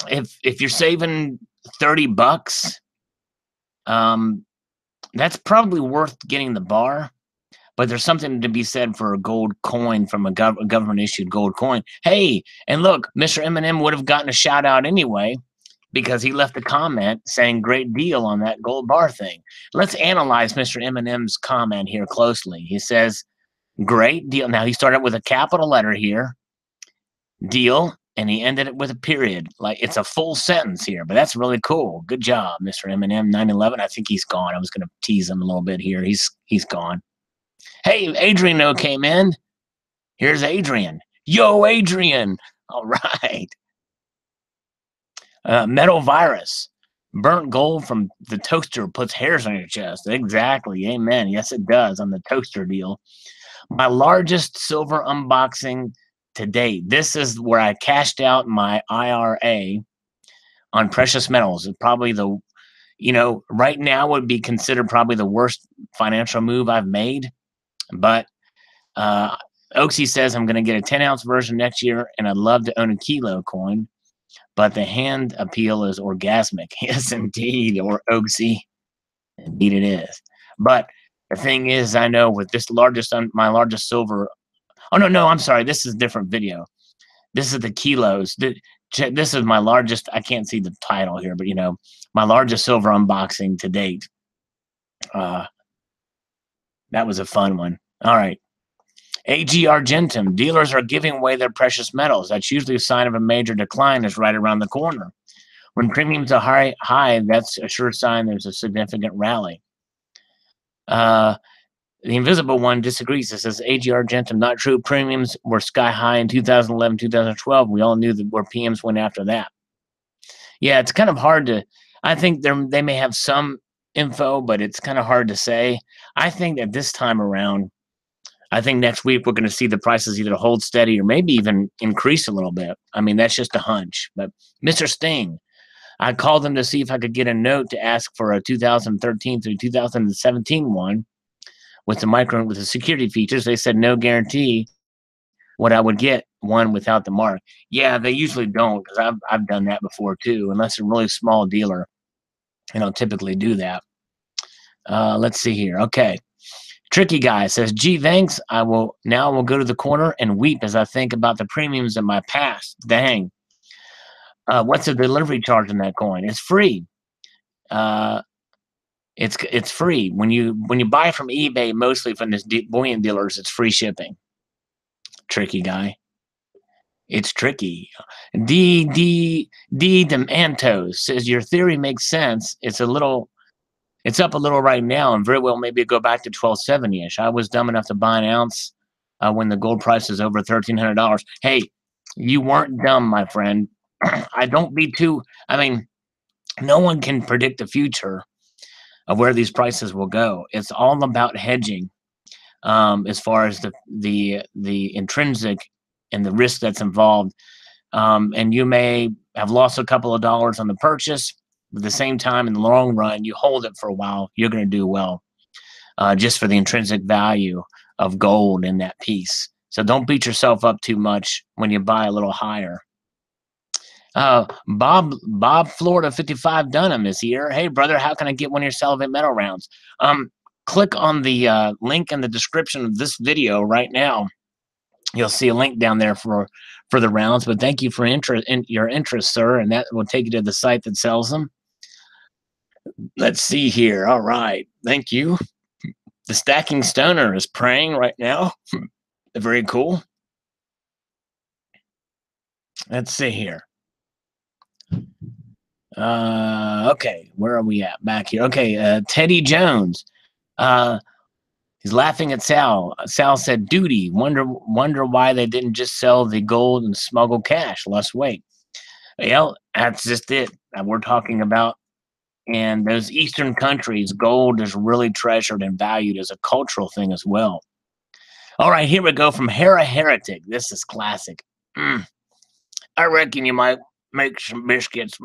If you're saving $30, that's probably worth getting the bar. But there's something to be said for a gold coin from a government issued gold coin. Hey, and look, Mr. Eminem would have gotten a shout out anyway, because he left a comment saying great deal on that gold bar thing. Let's analyze Mr. Eminem's comment here closely. He says, great deal. Now, he started with a capital letter here, deal, and he ended it with a period. Like, it's a full sentence here, but that's really cool. Good job, Mr. Eminem 911. I think he's gone. I was going to tease him a little bit here. He's gone. Hey, Adrian came in. Here's Adrian. Yo, Adrian. All right. Metal virus. Burnt gold from the toaster puts hairs on your chest. Exactly. Amen. Yes, it does on the toaster deal. My largest silver unboxing to date. This is where I cashed out my IRA on precious metals. It's probably right now would be considered probably the worst financial move I've made. But Oaksy says I'm going to get a 10-ounce version next year, and I'd love to own a kilo coin. But the hand appeal is orgasmic. Yes, indeed, or Oaksy. Indeed it is. But the thing is, I know with this my largest silver. Oh, no, I'm sorry. This is a different video. This is the kilos. This is my largest. I can't see the title here, but my largest silver unboxing to date. That was a fun one. All right. AG Argentum. Dealers are giving away their precious metals. That's usually a sign of a major decline is right around the corner. When premiums are high, that's a sure sign there's a significant rally. The Invisible One disagrees. It says, AG Argentum, not true. Premiums were sky high in 2011, 2012. We all knew that where PMs went after that. Yeah, it's kind of hard to, I think they may have some info, but it's kind of hard to say. I think that this time around, I think next week we're going to see the prices either hold steady or maybe even increase a little bit. I mean, that's just a hunch. But Mr. Sting, I called them to see if I could get a note to ask for a 2013 through 2017 one with the security features. They said no guarantee what I would get one without the mark. Yeah, they usually don't, because I've done that before too, unless a really small dealer, typically do that. Let's see here. Okay. Tricky Guy says, gee, thanks. I will go to the corner and weep as I think about the premiums in my past. Dang. What's the delivery charge on that coin? It's free. It's free. When you buy from eBay, mostly from this bullion dealers, it's free shipping. Tricky Guy. It's tricky. D Demantos says, your theory makes sense. It's up a little right now, and very well maybe go back to 1270-ish. I was dumb enough to buy an ounce when the gold price is over $1,300. Hey, you weren't dumb, my friend. No one can predict the future of where these prices will go. It's all about hedging, as far as the intrinsic and the risk that's involved. And you may have lost a couple of dollars on the purchase. At the same time, in the long run, you hold it for a while, you're going to do well. just for the intrinsic value of gold in that piece. So don't beat yourself up too much when you buy a little higher. Bob Florida 55 Dunham is here. Hey brother, how can I get one of your Salivate Metal rounds? Click on the link in the description of this video right now. You'll see a link down there for the rounds. But thank you for your interest, sir, and that will take you to the site that sells them. Let's see here. All right, thank you. The Stacking Stoner is praying right now. Very cool. Let's see here. Okay, where are we at? Back here. Okay, Teddy Jones. He's laughing at Sal. Sal said, "Duty. Wonder why they didn't just sell the gold and smuggle cash. Less weight." Well, that's just it. We're talking about in those Eastern countries, gold is really treasured and valued as a cultural thing as well. All right, here we go from Hera Heretic. This is classic. I reckon you might make some biscuits.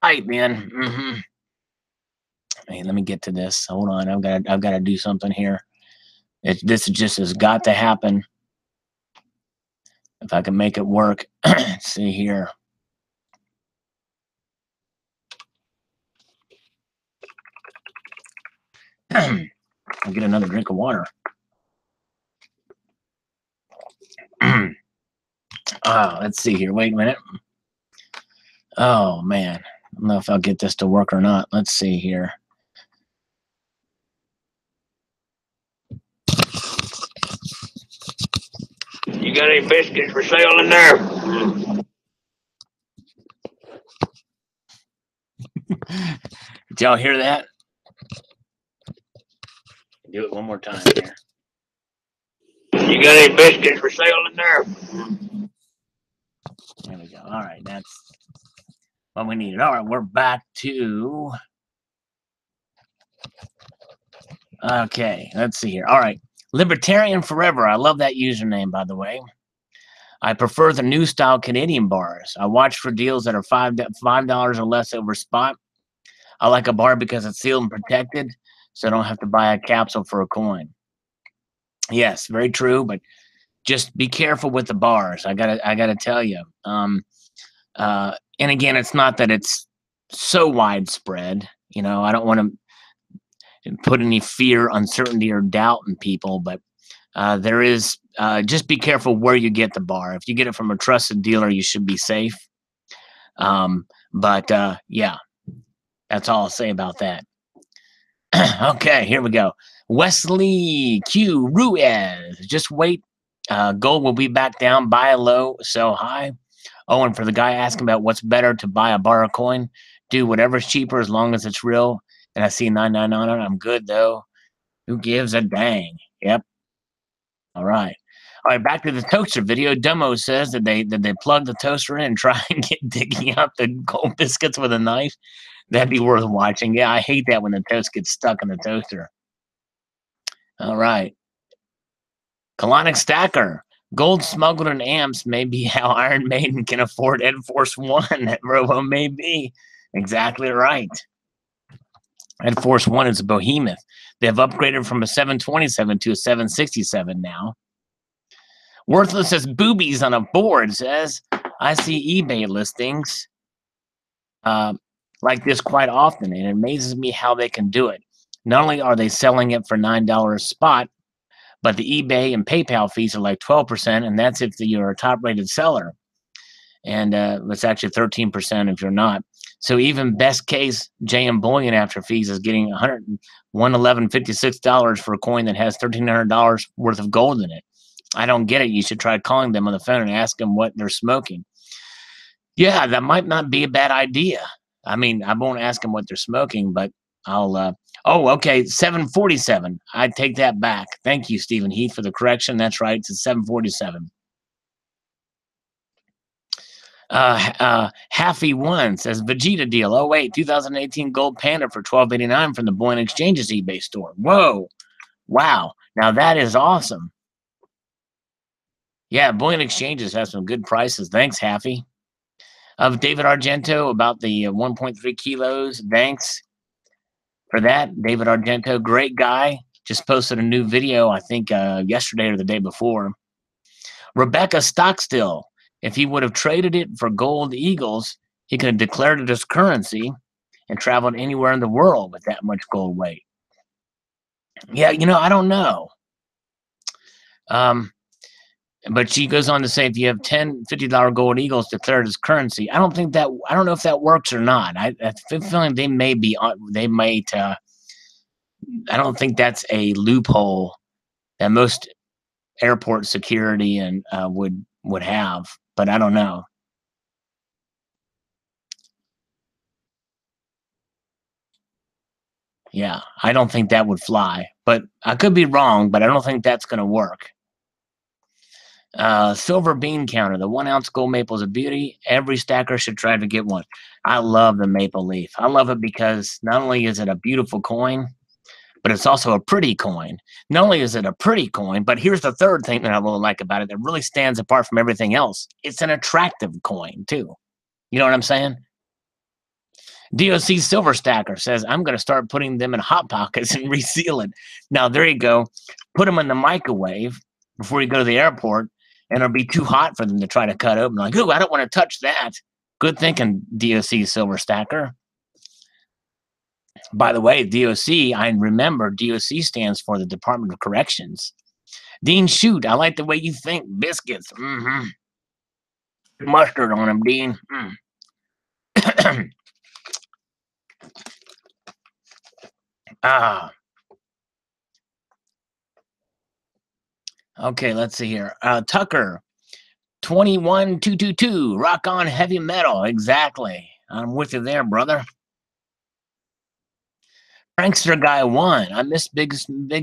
Right, man. Hey, let me get to this. Hold on, I've got to do something here. This just has got to happen. If I can make it work. Let's see here. I'll get another drink of water. Let's see here. Wait a minute. Oh man, I don't know if I'll get this to work or not. Let's see here. You got any biscuits for sale in there? Did y'all hear that? Do it one more time here. You got any biscuits for sale in there? There we go. All right, that's what we needed. All right, we're back to. Okay, let's see here. All right, Libertarian Forever. I love that username, by the way. I prefer the new style Canadian bars. I watch for deals that are $5 or less over spot. I like a bar because it's sealed and protected, so I don't have to buy a capsule for a coin. Yes, very true, but just be careful with the bars. I gotta tell you. And again, it's not that it's so widespread. You know, I don't want to put any fear, uncertainty, or doubt in people, but there is. Just be careful where you get the bar. If you get it from a trusted dealer, you should be safe. Yeah, that's all I'll say about that. Okay, here we go. Wesley Q. Ruiz. Just wait. Gold will be back down. Buy low, sell high. Oh, and for the guy asking about what's better to buy a bar or coin, do whatever's cheaper as long as it's real. And I see 999 on it. I'm good though. Who gives a dang? Yep. All right. All right, back to the toaster video. Demo says that they plug the toaster in and try and get digging out the gold biscuits with a knife. That'd be worth watching. Yeah, I hate that when the toast gets stuck in the toaster. All right. Colonic Stacker. Gold smuggled in amps may be how Iron Maiden can afford Ed Force One. That Robo may be. Exactly right. Ed Force One is a behemoth. They have upgraded from a 727 to a 767 now. Worthless as boobies on a board says, I see eBay listings like this quite often, and it amazes me how they can do it. Not only are they selling it for $9 a spot, but the eBay and PayPal fees are like 12%, and that's if you're a top-rated seller. And it's actually 13% if you're not. So even best case, JM Bullion after fees is getting $111.56 for a coin that has $1,300 worth of gold in it. I don't get it. You should try calling them on the phone and ask them what they're smoking. Yeah, that might not be a bad idea. I mean, I won't ask them what they're smoking, but I'll. Oh, okay, 747. I take that back. Thank you, Stephen Heath, for the correction. That's right. It's 747. Happy One says Vegeta deal. Oh wait, 2018 Gold Panda for $12.89 from the Boyne Exchange's eBay store. Whoa, wow! Now that is awesome. Yeah, Boyne Exchanges has some good prices. Thanks, Happy. Of David Argento about the 1.3 kilos. Thanks. for that. David Argento, great guy. Just posted a new video, I think yesterday or the day before. Rebecca Stockstill, if he would have traded it for gold eagles, he could have declared it as currency and traveled anywhere in the world with that much gold weight. Yeah, I don't know. But she goes on to say, if you have 10 $50 gold eagles declared as currency, I don't know if that works or not. I have a feeling they might. I don't think that's a loophole that most airport security and would have, but I don't know. Yeah, I don't think that would fly, but I could be wrong, but I don't think that's going to work. Silver bean counter. The 1 ounce gold maple is a beauty. Every stacker should try to get one. I love the maple leaf. I love it because not only is it a beautiful coin, but it's also a pretty coin. Not only is it a pretty coin, but here's the third thing that I really like about it that really stands apart from everything else. It's an attractive coin, too. You know what I'm saying? DOC Silver Stacker says, I'm going to start putting them in Hot Pockets and reseal it. Now, there you go. Put them in the microwave before you go to the airport, and it'll be too hot for them to try to cut open. Like, ooh, I don't want to touch that. Good thinking, DOC Silver Stacker. By the way, DOC, I remember DOC stands for the Department of Corrections. Dean, shoot, I like the way you think. Biscuits. Mm-hmm. Mustard on them, Dean. Okay, let's see here. Tucker, 21222, rock on heavy metal. Exactly. I'm with you there, brother. Prankster Guy 1. I missed Big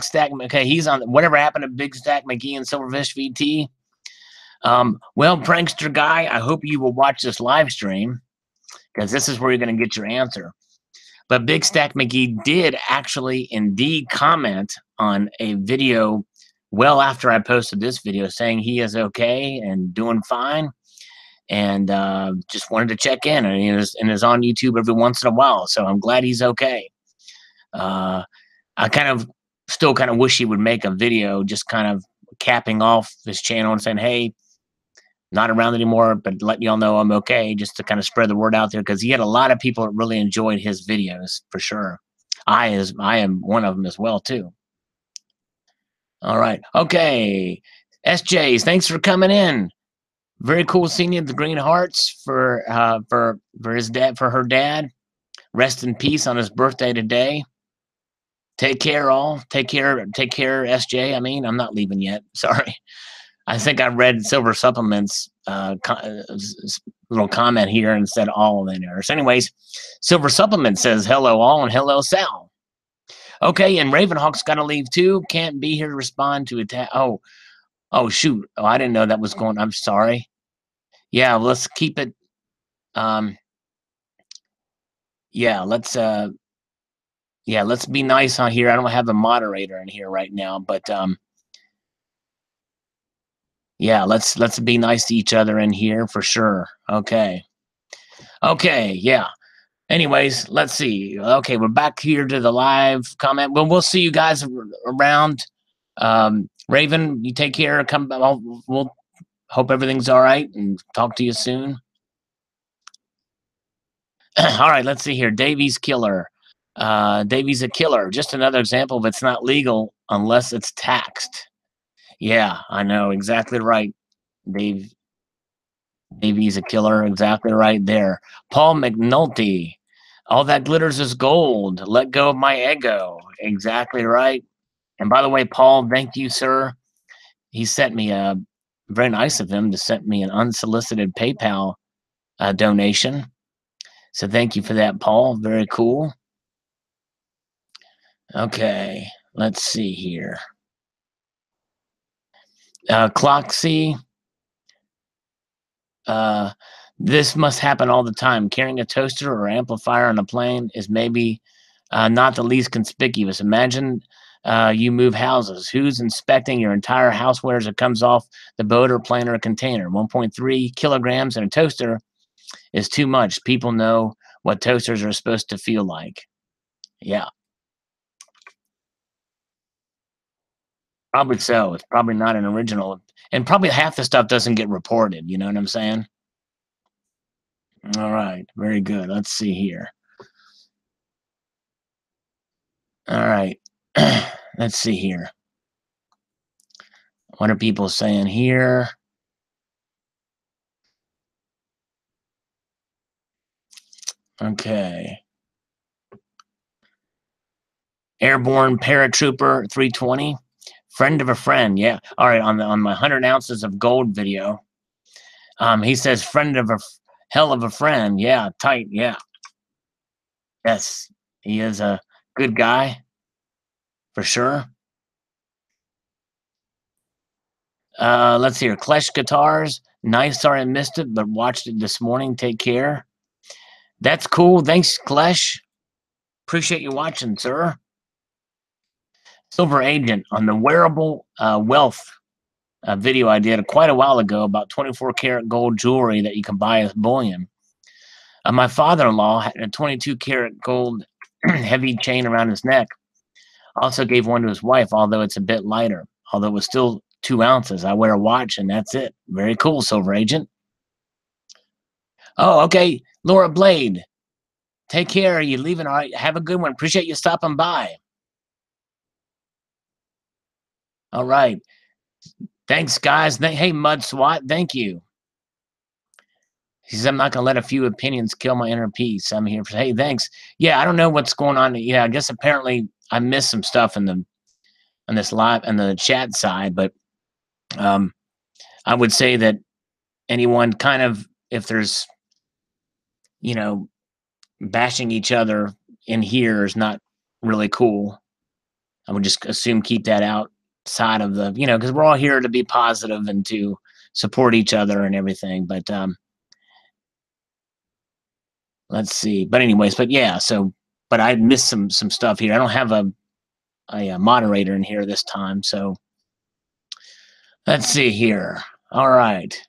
Stack. Okay, he's on. Whatever happened to Big Stack McGee and Silverfish VT? Well, Prankster Guy, I hope you will watch this live stream because this is where you're going to get your answer. But Big Stack McGee did actually indeed comment on a video well after I posted this video saying he is okay and doing fine, and just wanted to check in, and is on YouTube every once in a while, so I'm glad he's okay. I still kind of wish he would make a video just kind of capping off his channel and saying, hey, not around anymore, but letting y'all know I'm okay, just to kind of spread the word out there, because he had a lot of people that really enjoyed his videos for sure. I am one of them as well too. All right, okay, SJs, thanks for coming in. Very cool seeing you at the Green Hearts for his dad, for her dad. Rest in peace on his birthday today. Take care, all. Take care, SJ. I mean, I'm not leaving yet. Sorry. I think I read Silver Supplements little comment here and said all in there. So anyways, Silver Supplement says hello all and hello Sal. Okay, and Ravenhawk's got to leave too. Can't be here to respond to attack. Oh shoot. Oh, I didn't know that was going. I'm sorry. Yeah, let's keep it. Yeah, let's be nice on here. I don't have a moderator in here right now, but yeah, let's be nice to each other in here for sure. Okay, yeah. Anyways, let's see. Okay, we're back here to the live comment. Well, we'll see you guys around. Raven, you take care. Come. We'll hope everything's all right, and talk to you soon. All right, let's see here. Davies Killer. Davies a killer. Just another example of it's not legal unless it's taxed. Yeah, I know. Exactly right. Davies a killer. Exactly right there. Paul McNulty. All that glitters is gold. Let go of my ego. Exactly right. And by the way, Paul, thank you, sir. He sent me very nice of him to send me an unsolicited PayPal donation. So thank you for that, Paul. Very cool. Okay, let's see here. Cloxy. This must happen all the time. Carrying a toaster or amplifier on a plane is maybe not the least conspicuous. Imagine you move houses. Who's inspecting your entire houseware as it comes off the boat or plane or container? 1.3 kilograms in a toaster is too much. People know what toasters are supposed to feel like. Yeah. Probably so. It's probably not an original, and probably half the stuff doesn't get reported. You know what I'm saying? All right, very good. Let's see here. All right, let's see here. What are people saying here? Okay. Airborne paratrooper 320. Friend of a friend. Yeah. All right. On my 100 ounces of gold video, he says friend of a hell of a friend. Yeah. Tight. Yeah. Yes. He is a good guy for sure. Let's see here. Clash Guitars. Nice. Sorry I missed it, but watched it this morning. Take care. That's cool. Thanks, Clash. Appreciate you watching, sir. Silver Agent on the wearable wealth video I did quite a while ago about 24 karat gold jewelry that you can buy as bullion. My father-in-law had a 22 karat gold heavy chain around his neck. Also gave one to his wife, although it's a bit lighter. Although it was still 2 ounces. I wear a watch and that's it. Very cool, Silver Agent. Oh, okay. Laura Blade. Take care. Are you leaving? All right. Have a good one. Appreciate you stopping by. All right. Thanks, guys. Hey, Mud SWAT. Thank you. He says, I'm not going to let a few opinions kill my inner peace. I'm here for, hey, thanks. Yeah, I don't know what's going on. Yeah, I guess apparently I missed some stuff in this live and the chat side, but I would say that anyone kind of, if there's, you know, bashing each other in here is not really cool. I would just assume keep that outside of the, because we're all here to be positive and to support each other and everything. But let's see. But anyways, but yeah. So, but I missed some stuff here. I don't have a moderator in here this time. So let's see here. All right.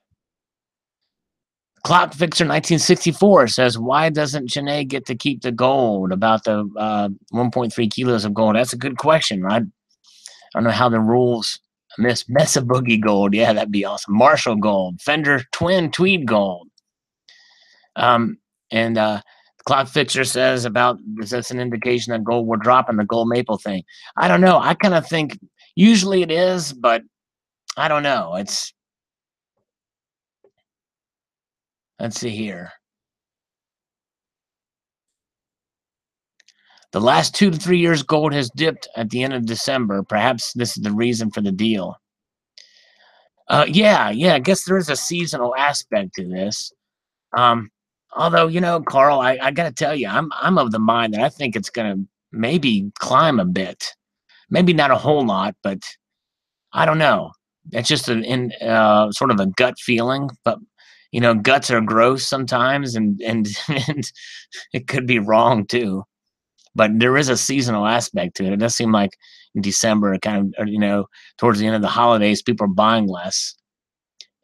Clock Fixer 1964 says, why doesn't Janae get to keep the gold about the 1.3 kilos of gold? That's a good question. I don't know how the rules. Miss Mesa Boogie gold. Yeah, that'd be awesome. Marshall gold. Fender Twin Tweed gold. And Clock Fixer says about, is this an indication that gold will drop in the gold maple thing? I don't know. I kind of think usually it is, but I don't know. Let's see here. The last 2 to 3 years, gold has dipped at the end of December. Perhaps this is the reason for the deal. Yeah. I guess there is a seasonal aspect to this. Although, Carl, I got to tell you, I'm of the mind that I think it's going to maybe climb a bit. Maybe not a whole lot, but I don't know. It's just sort of a gut feeling. But guts are gross sometimes, and and it could be wrong too. But there is a seasonal aspect to it. It does seem like in December, kind of, towards the end of the holidays, people are buying less.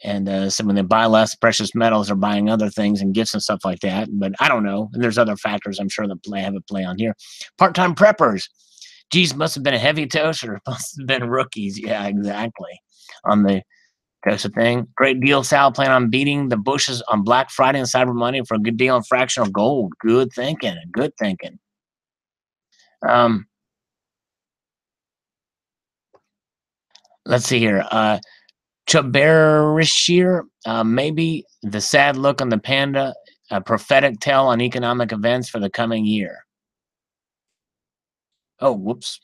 And so when they buy less precious metals, they're buying other things and gifts and stuff like that. But I don't know. And there's other factors I'm sure that have a play on here. Part-time preppers. Geez, must have been a heavy toaster. Must have been rookies. Yeah, exactly. On the toaster thing. Great deal, Sal. Plan on beating the bushes on Black Friday and Cyber Monday for a good deal on fractional gold. Good thinking. Good thinking. Let's see here. Chaberishir, maybe the sad look on the panda, a prophetic tell on economic events for the coming year. Oh, whoops.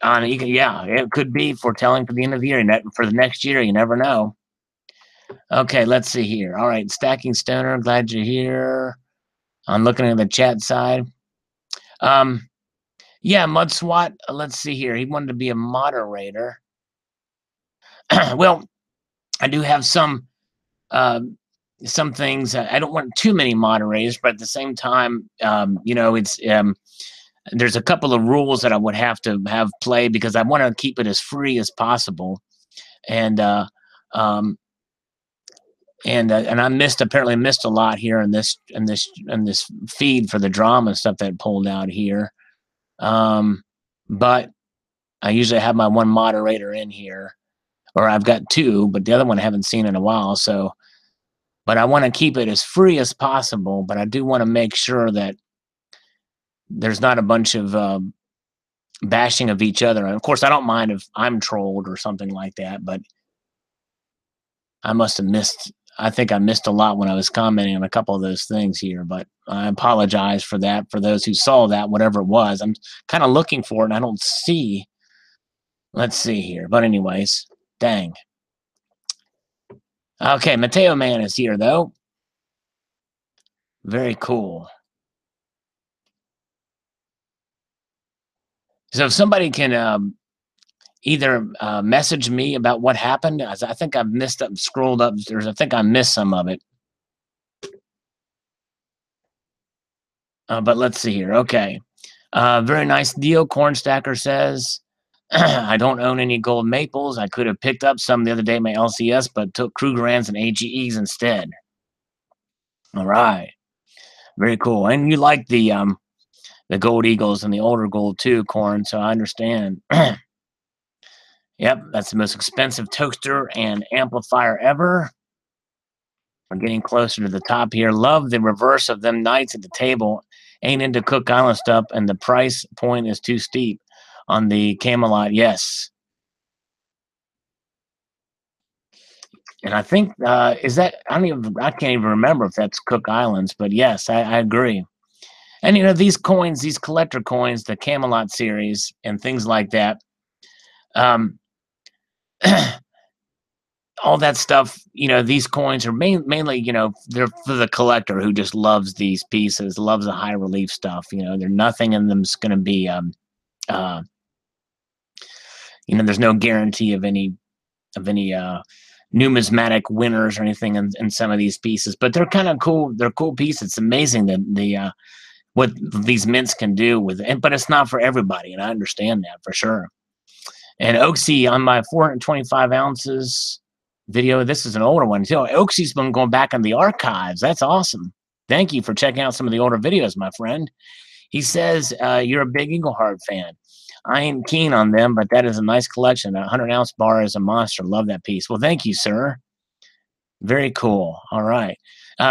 Yeah, it could be foretelling for the end of the year. For the next year, you never know. Okay, let's see here. All right, Stacking Stoner, glad you're here. I'm looking at the chat side. Yeah, Mud SWAT, let's see here. He wanted to be a moderator. Well, I do have some things. I don't want too many moderators, but at the same time, it's there's a couple of rules that I would have to have play because I want to keep it as free as possible. And I apparently missed a lot here in this feed for the drama stuff that pulled out here. but I usually have my one moderator in here, or I've got two, but the other one I haven't seen in a while. So, but I want to keep it as free as possible, but I do want to make sure that there's not a bunch of bashing of each other. And of course, I don't mind if I'm trolled or something like that, but I must have missed. I think I missed a lot when I was commenting on a couple of those things here, but I apologize for that. For those who saw that, whatever it was, I'm kind of looking for it and I don't see. Let's see here. But anyways, dang. Okay, Mateo Man is here though. Very cool. So if somebody can either message me about what happened, as I think I've missed up, scrolled up. I think I missed some of it. But let's see here. Okay. Very nice deal. Corn Stacker says, I don't own any gold maples. I could have picked up some the other day, my LCS, but took Krugerrands and AGEs instead. All right. Very cool. And you like the gold eagles and the older gold too, Corn, so I understand. Yep, that's the most expensive toaster and amplifier ever. We're getting closer to the top here. Love the reverse of them knights at the table. Ain't into Cook Island stuff, and the price point is too steep on the Camelot. Yes. And I think is that I can't even remember if that's Cook Islands, but yes, I agree. And you know, these coins, these collector coins, the Camelot series and things like that, um, all that stuff, you know, these coins are mainly, you know, they're for the collector who just loves these pieces, loves the high relief stuff. You know, there's nothing in them's going to be, uh, you know, there's no guarantee of any numismatic winners or anything in some of these pieces, but they're kind of cool. They're cool pieces. It's amazing that what these mints can do with it, but it's not for everybody, and I understand that for sure. And Oaksy on my 425 ounces video, this is an older one too. Oaksy's been going back in the archives. That's awesome. Thank you for checking out some of the older videos, my friend. He says you're a big Eagle Heart fan. I ain't keen on them, but that is a nice collection. A 100-ounce bar is a monster. Love that piece. Well, thank you, sir. Very cool. All right.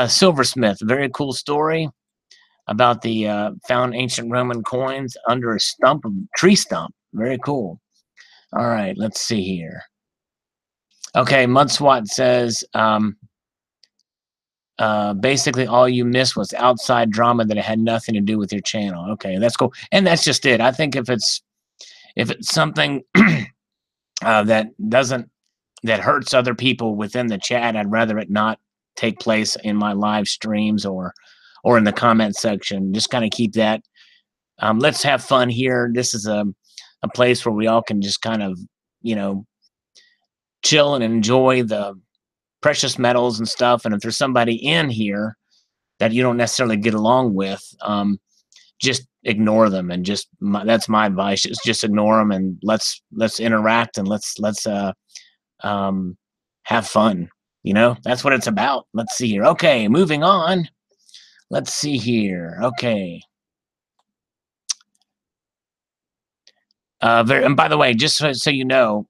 Silversmith, very cool story about the found ancient Roman coins under a tree stump. Very cool. All right, let's see here. Okay, Mudswat says basically all you missed was outside drama that it had nothing to do with your channel. Okay, that's cool. And that's just it. I think if it's something that hurts other people within the chat, I'd rather it not take place in my live streams or in the comment section. Just kind of keep that. Let's have fun here. This is a place where we all can just kind of, you know, chill and enjoy the precious metals and stuff. And if there's somebody in here that you don't necessarily get along with, just ignore them. And that's my advice, is just ignore them and let's interact and let's have fun. You know, that's what it's about. Let's see here. Okay, moving on. Let's see here. Okay. And by the way, just so you know,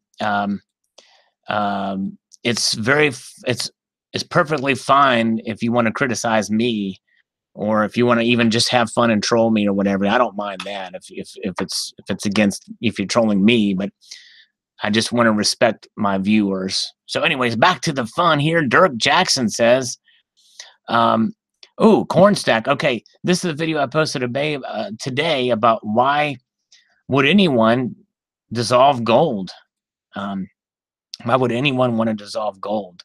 it's perfectly fine if you want to criticize me, or if you want to even just have fun and troll me or whatever. I don't mind that if you're trolling me, but I just want to respect my viewers. So anyways, back to the fun here. Dirk Jackson says, corn stack. Okay, this is a video I posted today about why would anyone dissolve gold? Why would anyone want to dissolve gold?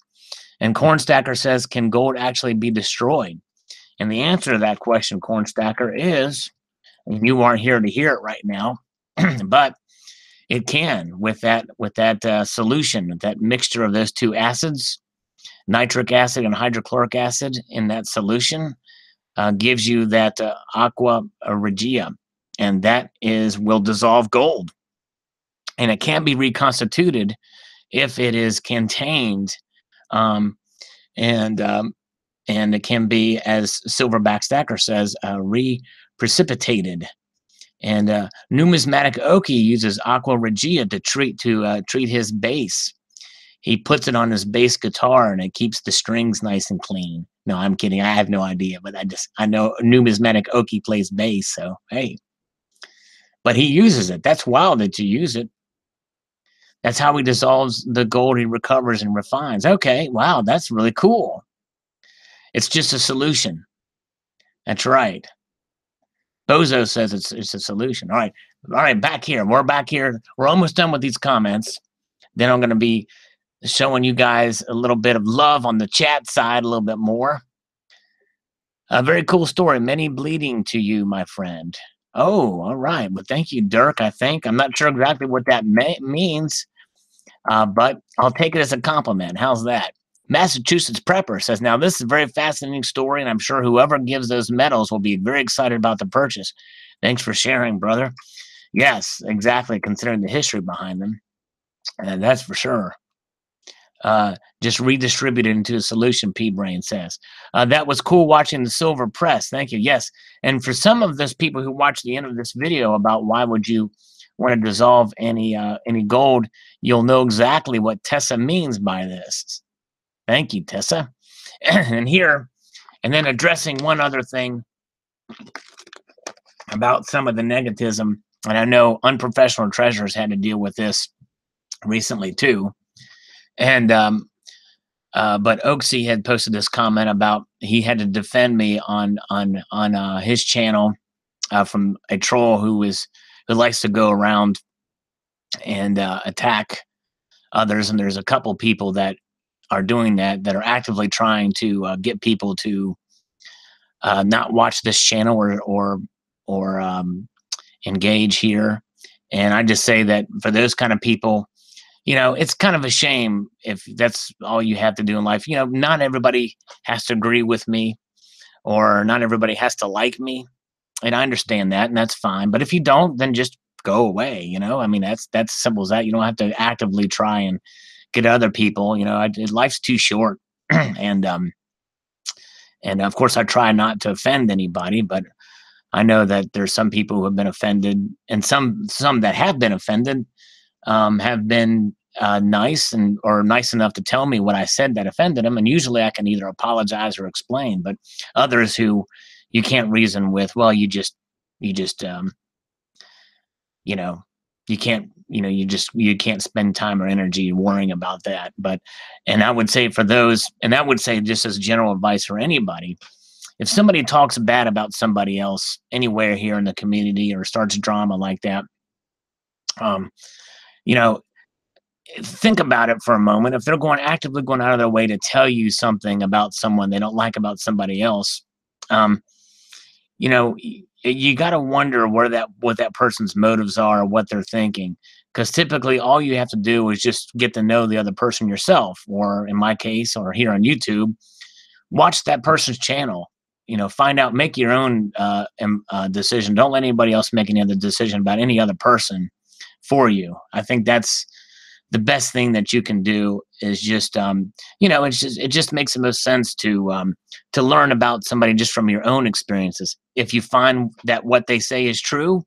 And Cornstacker says, can gold actually be destroyed? And the answer to that question, Cornstacker, is, you aren't here to hear it right now, but it can with that solution, that mixture of those two acids, nitric acid and hydrochloric acid in that solution, gives you that aqua regia, and that will dissolve gold. And it can be reconstituted if it is contained, and it can be, as Silverback Stacker says, reprecipitated. And numismatic Oki uses aqua regia to treat his bass. He puts it on his bass guitar and it keeps the strings nice and clean. No, I'm kidding. I have no idea, but I know numismatic Oki plays bass, so hey. But he uses it. That's wild that you use it. That's how he dissolves the gold he recovers and refines. Okay, wow, that's really cool. It's just a solution. That's right. Bozo says it's a solution. All right, back here. We're back here. We're almost done with these comments. Then I'm going to be showing you guys a little bit of love on the chat side, a little bit more. A very cool story. Many bleeding to you, my friend. Oh, all right. Well, thank you, Dirk. I think I'm not sure exactly what that means, but I'll take it as a compliment. How's that? Massachusetts Prepper says, now this is a very fascinating story, and I'm sure whoever gives those medals will be very excited about the purchase. Thanks for sharing, brother. Yes, exactly, considering the history behind them. And that's for sure. Just redistributed into a solution, P-Brain says. That was cool watching the silver press. Thank you. Yes. And for some of those people who watch the end of this video about why would you want to dissolve any gold, you'll know exactly what Tessa means by this. Thank you, Tessa. And then addressing one other thing about some of the negativism, and I know Unprofessional Treasures had to deal with this recently too. And but Oaksy had posted this comment about he had to defend me on his channel from a troll who likes to go around and attack others, and there's a couple people that are doing that are actively trying to get people to not watch this channel or engage here. And I just say that for those kind of people, it's kind of a shame if that's all you have to do in life. Not everybody has to agree with me, or not everybody has to like me. And I understand that, and that's fine. But if you don't, then just go away. I mean, that's simple as that. You don't have to actively try and get other people. Life's too short. And of course I try not to offend anybody, but I know that there's some people who have been offended, and some that have been offended have been nice or nice enough to tell me what I said that offended them, and usually I can either apologize or explain. But others who you can't reason with, well, you can't spend time or energy worrying about that. And I would say for those, and I would say just as general advice for anybody, if somebody talks bad about somebody else anywhere here in the community or starts drama like that, think about it for a moment. If they're actively going out of their way to tell you something about someone they don't like about somebody else, you got to wonder what that person's motives are, or what they're thinking. Because typically all you have to do is just get to know the other person yourself, or in my case, or here on YouTube, watch that person's channel. Find out, make your own decision. Don't let anybody else make any other decision about any other person for you. I think that's the best thing that you can do, is just it just makes the most sense to learn about somebody just from your own experiences. If you find that what they say is true,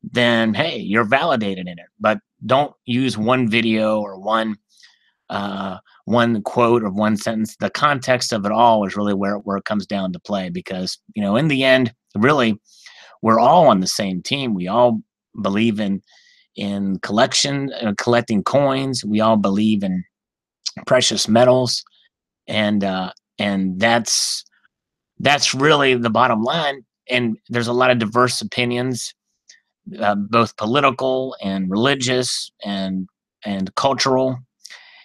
then hey, you're validated in it. But don't use one video or one quote or one sentence. The context of it all is really where it comes down to play, because in the end, really, we're all on the same team. We all believe in collecting coins. We all believe in precious metals, and that's really the bottom line. And there's a lot of diverse opinions, both political and religious and cultural,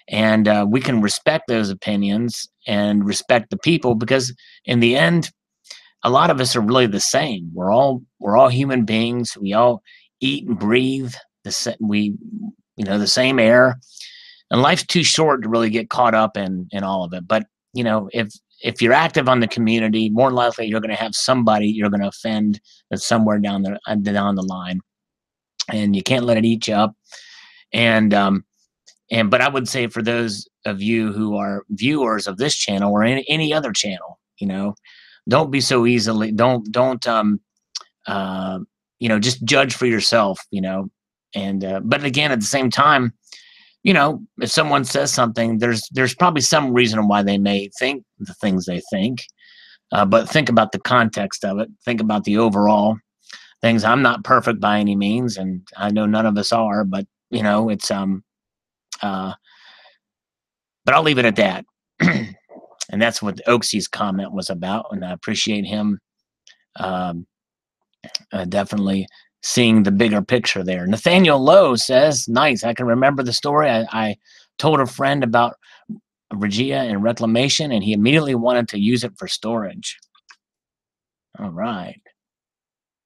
and we can respect those opinions and respect the people, because in the end, a lot of us are really the same. We're all human beings. We all eat and breathe the same air, and life's too short to really get caught up in all of it. But if you're active on the community, more likely you're going to have somebody you're going to offend that's somewhere down the line, and you can't let it eat you up. But I would say for those of you who are viewers of this channel or any other channel, don't be so easily, don't just judge for yourself, and but again, at the same time, if someone says something, there's probably some reason why they may think the things they think, but think about the context of it. Think about the overall things. I'm not perfect by any means, and I know none of us are, but it's uh, but I'll leave it at that. And that's what Oaksy's comment was about, and I appreciate him um, definitely seeing the bigger picture there. Nathaniel Lowe says, "Nice. I can remember the story. I told a friend about Regia and reclamation, and he immediately wanted to use it for storage." All right.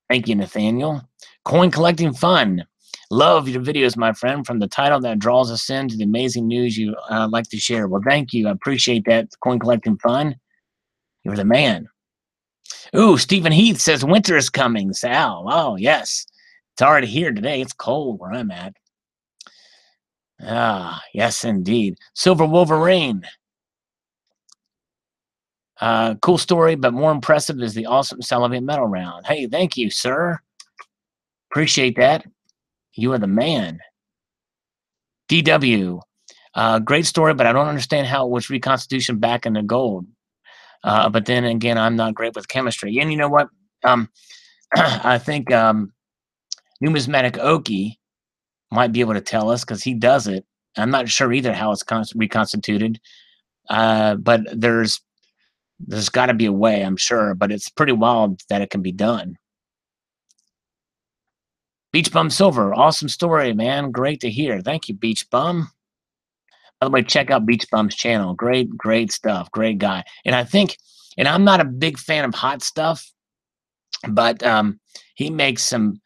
Thank you, Nathaniel. Coin collecting fun. Love your videos, my friend. From the title that draws us in to the amazing news you like to share. Well, thank you. I appreciate that. Coin collecting fun. You're the man. Ooh, Stephen Heath says winter is coming. Sal. Oh, yes. It's already here today. It's cold where I'm at. Ah, yes, indeed. Silver Wolverine. Cool story, but more impressive is the awesome Salivate Metal round. Hey, thank you, sir. Appreciate that. You are the man. DW. Great story, but I don't understand how it was reconstitution back into gold. But then again, I'm not great with chemistry. And you know what? I think Numismatic Oki might be able to tell us because he does it. I'm not sure either how it's reconstituted, but there's got to be a way, I'm sure. But it's pretty wild that it can be done. Beach Bum Silver, awesome story, man. Great to hear. Thank you, Beach Bum. By the way, check out Beach Bum's channel. Great stuff. Great guy. And I think, and I'm not a big fan of hot stuff, but he makes some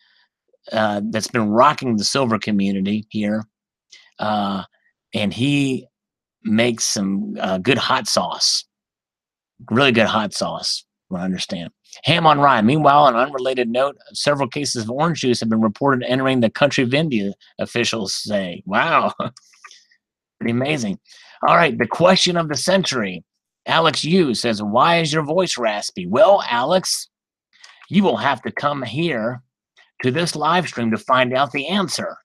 that's been rocking the silver community here. And he makes some good hot sauce. Really good hot sauce, I understand. Ham on rye. Meanwhile, on an unrelated note, several cases of orange juice have been reported entering the country of India, officials say. Wow. Pretty amazing. All right, the question of the century. Alex Yu says, why is your voice raspy? Well, Alex, you will have to come here to this live stream to find out the answer.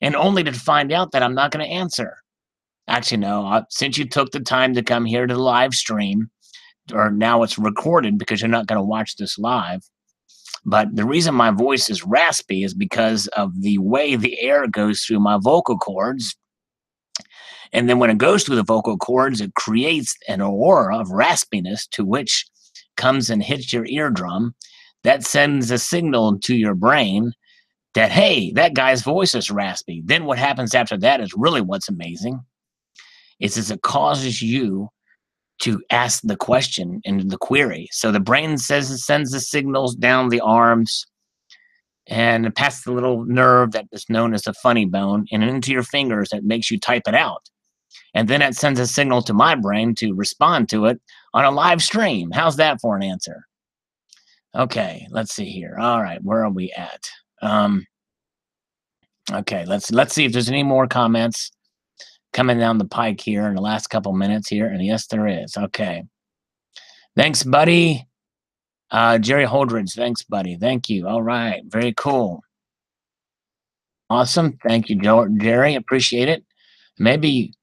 And only to find out that I'm not going to answer. Actually, no, since you took the time to come here to the live stream, or now it's recorded because you're not going to watch this live. But the reason my voice is raspy is because of the way the air goes through my vocal cords. And then when it goes through the vocal cords, it creates an aura of raspiness to which comes and hits your eardrum. That sends a signal to your brain that, hey, that guy's voice is raspy. Then what happens after that is really what's amazing. Is it causes you to ask the question into the query. So the brain says it sends the signals down the arms and past the little nerve that is known as the funny bone and into your fingers that makes you type it out. And then it sends a signal to my brain to respond to it on a live stream. How's that for an answer? Okay, let's see here. All right, where are we at? Okay, let's see if there's any more comments coming down the pike here in the last couple minutes here. And yes, there is. Okay. Thanks, buddy. Jerry Holdridge, thanks, buddy. Thank you. All right, very cool. Awesome. Thank you, Jerry. Appreciate it. Maybe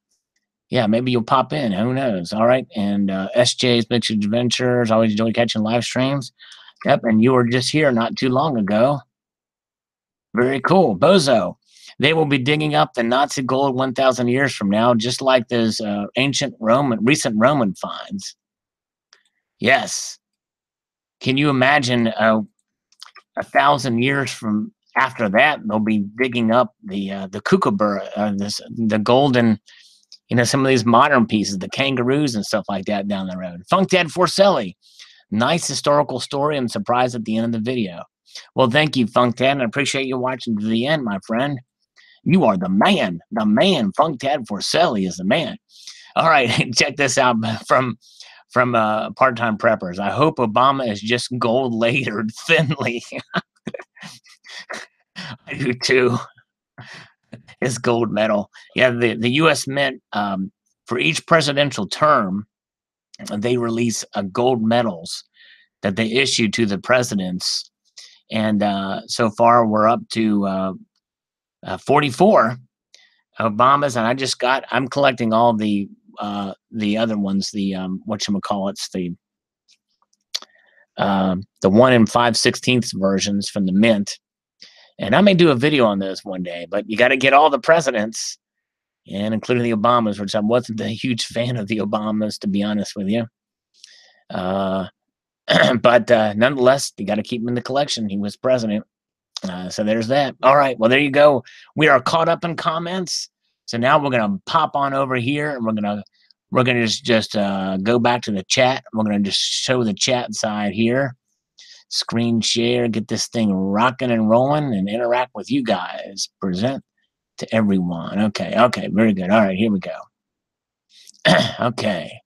you'll pop in. Who knows? All right. And SJ's Mixed Adventures. Always enjoy catching live streams. Yep. And you were just here not too long ago. Very cool. Bozo. They will be digging up the Nazi gold 1,000 years from now, just like those recent Roman finds. Yes. Can you imagine 1,000 years from after that, they'll be digging up the kookaburra, the golden, some of these modern pieces, the kangaroos and stuff like that down the road. Funk Dad Forcelli, nice historical story and surprise at the end of the video. Well, thank you, Funk Dad, and I appreciate you watching to the end, my friend. You are the man. Funk Dad Forcelli is the man. All right, check this out from part-time preppers. I hope Obama is just gold layered thinly. I do too. It's gold medal. Yeah, the U.S. Mint, for each presidential term, they release gold medals that they issue to the presidents And so far, we're up to 44 Obamas, and I'm collecting all the other ones, the whatchamacallits, the 1 and 5/16 versions from the mint. And I may do a video on those one day, but you got to get all the presidents, and including the Obamas, which I wasn't a huge fan of the Obamas, to be honest with you. But nonetheless, you got to keep him in the collection. He was president. So there's that. All right. Well, there you go. We are caught up in comments. So now we're gonna pop on over here, and we're gonna just go back to the chat. We're gonna just show the chat side here. Screen share, get this thing rocking and rolling, and interact with you guys. Present to everyone. Okay. Okay. Very good. All right. Here we go. Okay.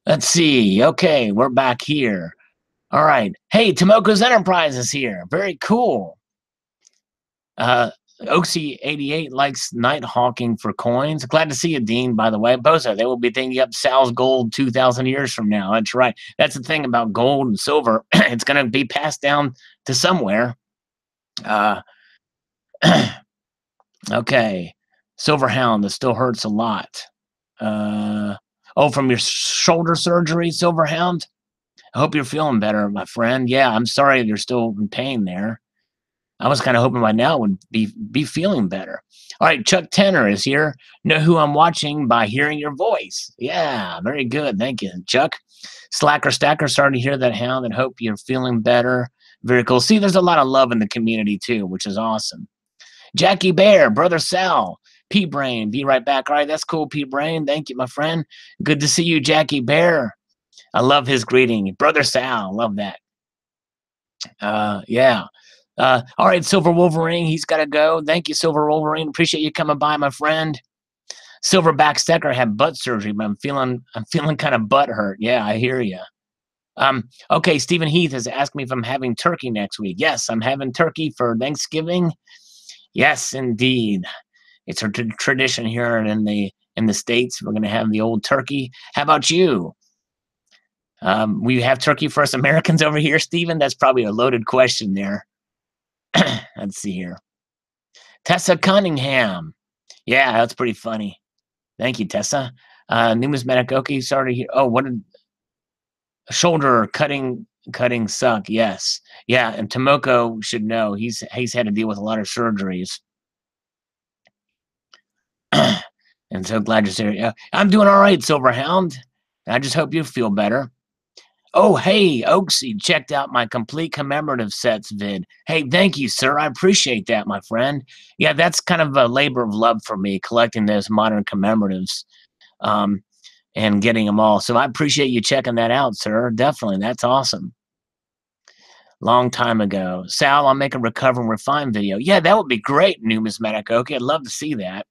Let's see. Okay, we're back here. All right. Hey, Tomoko's Enterprise is here. Very cool. Oxy88 likes night hawking for coins. Glad to see you, Dean, by the way. Bozo, they will be thinking up Sal's gold 2,000 years from now. That's right. That's the thing about gold and silver. It's going to be passed down to somewhere. Okay. Silverhound, this still hurts a lot. Oh, from your shoulder surgery, Silverhound? I hope you're feeling better, my friend. Yeah, I'm sorry you're still in pain there. I was kind of hoping by now would be feeling better. All right, Chuck Tenner is here. Know who I'm watching by hearing your voice. Yeah, very good. Thank you, Chuck. Slacker Stacker, sorry to hear that, Hound, and hope you're feeling better. Very cool. See, there's a lot of love in the community, too, which is awesome. Jackie Bear, Brother Sal, P-Brain, be right back. All right, that's cool, P-Brain. Thank you, my friend. Good to see you, Jackie Bear. I love his greeting. Brother Sal, love that. Yeah. All right, Silver Wolverine, he's got to go. Thank you, Silver Wolverine. Appreciate you coming by, my friend. Silverback Stecker had butt surgery, but I'm feeling kind of butt hurt. Yeah, I hear you. Okay, Stephen Heath has asked me if I'm having turkey next week. Yes, I'm having turkey for Thanksgiving. Yes, indeed. It's a tradition here in the States. We're going to have the old turkey. How about you? We have turkey for us Americans over here, Stephen? That's probably a loaded question there. Let's see here. Tessa Cunningham. Yeah, that's pretty funny. Thank you, Tessa. Numismatic. Okay, sorry to hear. Oh, what a shoulder cutting suck. Yes. Yeah, and Tomoko should know. He's had to deal with a lot of surgeries. And so glad you're here. I'm doing all right, Silverhound. I just hope you feel better. Oh, hey, Oaksy checked out my complete commemorative sets vid. Hey, thank you, sir. I appreciate that, my friend. Yeah, that's kind of a labor of love for me, collecting those modern commemoratives and getting them all. So I appreciate you checking that out, sir. Definitely. That's awesome. Long time ago. Sal, I'll make a recover and refine video. Yeah, that would be great, Numismatic Oaky. I'd love to see that.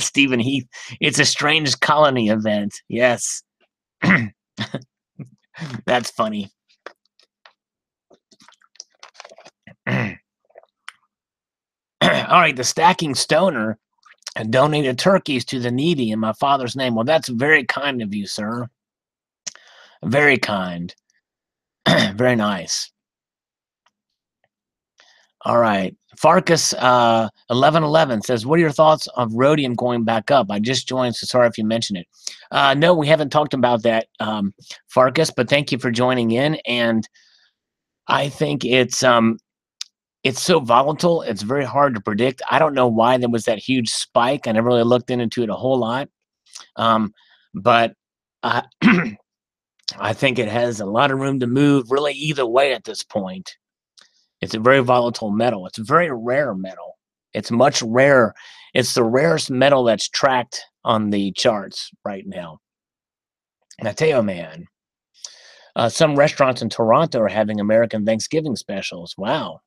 Stephen Heath, it's a strange colony event. Yes. That's funny. All right, the Stacking Stoner donated turkeys to the needy in my father's name. Well, that's very kind of you, sir. Very kind. Very nice. All right. Farkas 1111 says, what are your thoughts of rhodium going back up? I just joined, so sorry if you mentioned it. No, we haven't talked about that, Farkas, but thank you for joining in. And I think it's so volatile. It's very hard to predict. I don't know why there was that huge spike. I never really looked into it a whole lot. But I think it has a lot of room to move really either way at this point. It's a very volatile metal. It's a very rare metal. It's much rarer. It's the rarest metal that's tracked on the charts right now. And I tell you, man, some restaurants in Toronto are having American Thanksgiving specials. Wow.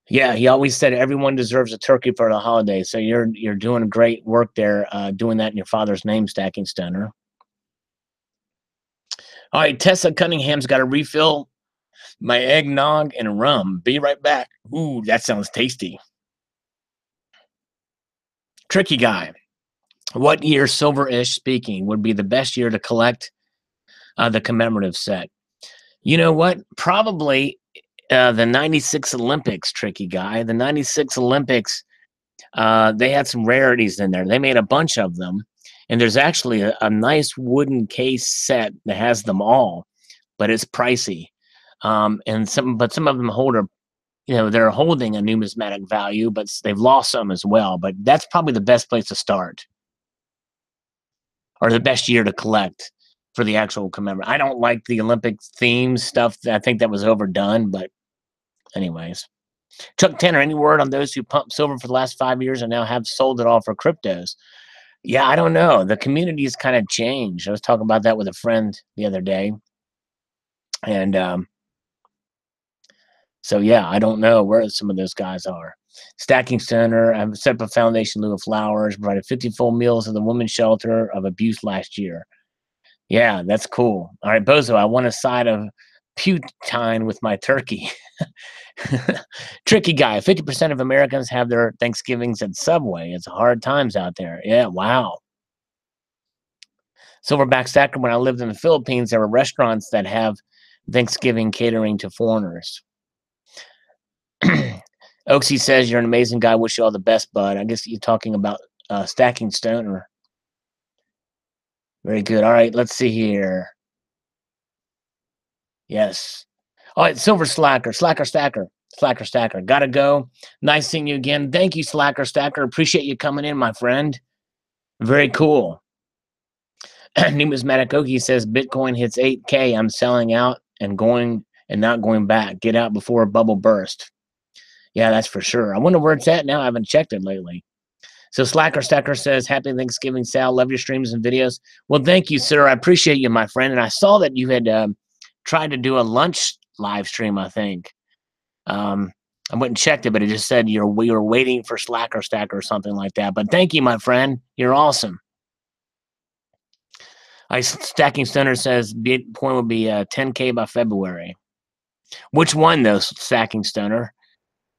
Yeah, he always said everyone deserves a turkey for the holiday. So you're doing great work there, doing that in your father's name, Stacking Stoner. All right, Tessa Cunningham's got to refill my eggnog and rum. Be right back. Ooh, that sounds tasty. Tricky guy. What year, silver-ish speaking, would be the best year to collect the commemorative set? You know what? Probably the 96 Olympics, tricky guy. The 96 Olympics, they had some rarities in there. They made a bunch of them. And there's actually a nice wooden case set that has them all, but it's pricey. But some of them they're holding a numismatic value, but they've lost some as well. But that's probably the best place to start, or the best year to collect for the actual commemoration. I don't like the Olympic theme stuff. I think that was overdone, but anyways. Chuck Tanner, any word on those who pumped silver for the last 5 years and now have sold it all for cryptos? Yeah, I don't know. The community's kind of changed. I was talking about that with a friend the other day. And so, yeah, I don't know where some of those guys are. Stacking Center, I've set up a foundation in lieu of flowers, provided 50 full meals at the women's shelter of abuse last year. Yeah, that's cool. All right, Bozo, I want a side of poutine with my turkey. Tricky guy. 50% of Americans have their Thanksgivings at Subway. It's hard times out there. Yeah, wow. Silverback Stacker, when I lived in the Philippines, there were restaurants that have Thanksgiving catering to foreigners. Oaksy says, you're an amazing guy. Wish you all the best, bud. I guess you're talking about Stacking Stoner. Very good. All right, let's see here. Yes. All right, Silver Slacker, Slacker Stacker. Slacker Stacker. Gotta go. Nice seeing you again. Thank you, Slacker Stacker. Appreciate you coming in, my friend. Very cool. Numismatic Okie says Bitcoin hits 8K. I'm selling out and not going back. Get out before a bubble burst. Yeah, that's for sure. I wonder where it's at now. I haven't checked it lately. So Slacker Stacker says, happy Thanksgiving, Sal. Love your streams and videos. Well, thank you, sir. I appreciate you, my friend. And I saw that you had tried to do a lunch live stream, I think. I went and checked it, but it just said we were waiting for Slacker Stacker or something like that. But thank you, my friend. You're awesome. Stacking Stoner says Bitcoin will be 10K by February. Which one, though, Stacking Stoner?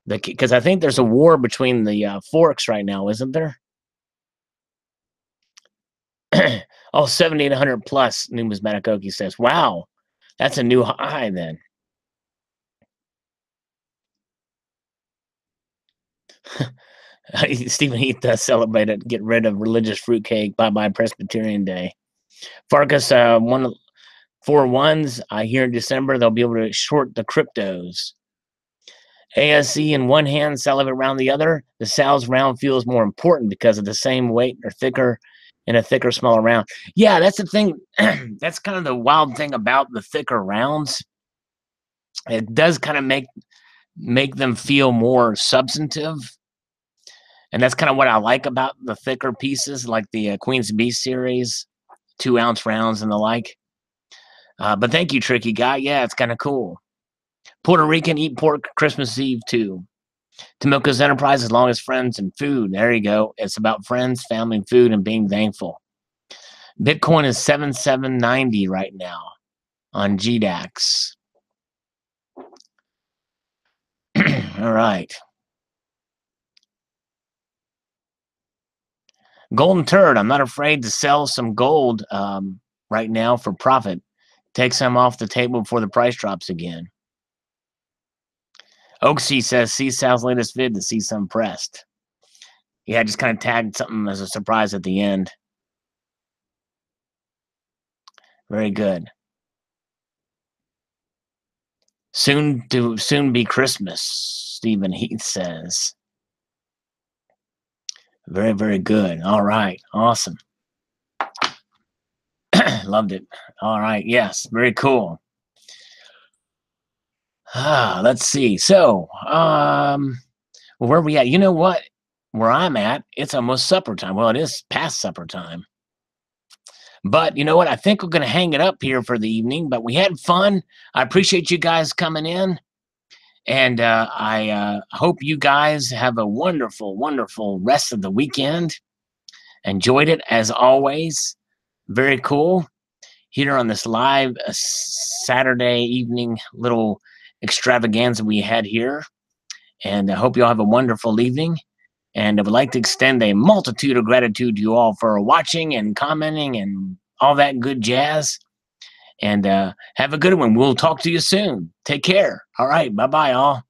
Because I think there's a war between the forks right now, isn't there? Oh, 7,800 plus, Numismatic Okie says. Wow, that's a new high then. Stephen Heath celebrated get rid of religious fruitcake. Bye-bye Presbyterian Day. Farkas, 4 ones. I hear in December they'll be able to short the cryptos. ASE in one hand, Salivate round the other. The Sal's round feels more important because of the same weight or thicker in a thicker, smaller round. Yeah, that's the thing. That's kind of the wild thing about the thicker rounds. It does kind of make them feel more substantive. And that's kind of what I like about the thicker pieces, like the Queen's Beast series, 2-ounce rounds and the like. But thank you, Tricky Guy. Yeah, it's kind of cool. Puerto Rican eat pork Christmas Eve too. Tomilka's Enterprise, as long as friends and food. There you go. It's about friends, family, and food, and being thankful. Bitcoin is 7,790 right now on GDAX. All right. Golden Turd, I'm not afraid to sell some gold right now for profit. Take some off the table before the price drops again. Oaksy says, see Sal's latest vid to see some pressed. Yeah, I just kind of tagged something as a surprise at the end. Very good. Soon be Christmas, Stephen Heath says. Very, very good. All right. Awesome. Loved it. All right. Yes. Very cool. Let's see. So, where are we at? You know what? Where I'm at, it's almost supper time. Well, it is past supper time. But you know what? I think we're going to hang it up here for the evening. But we had fun. I appreciate you guys coming in. And I hope you guys have a wonderful, wonderful rest of the weekend. Enjoyed it as always. Very cool. Here on this live Saturday evening little extravaganza we had here. And I hope you all have a wonderful evening. And I would like to extend a multitude of gratitude to you all for watching and commenting and all that good jazz. And have a good one. We'll talk to you soon. Take care. All right. Bye bye, all.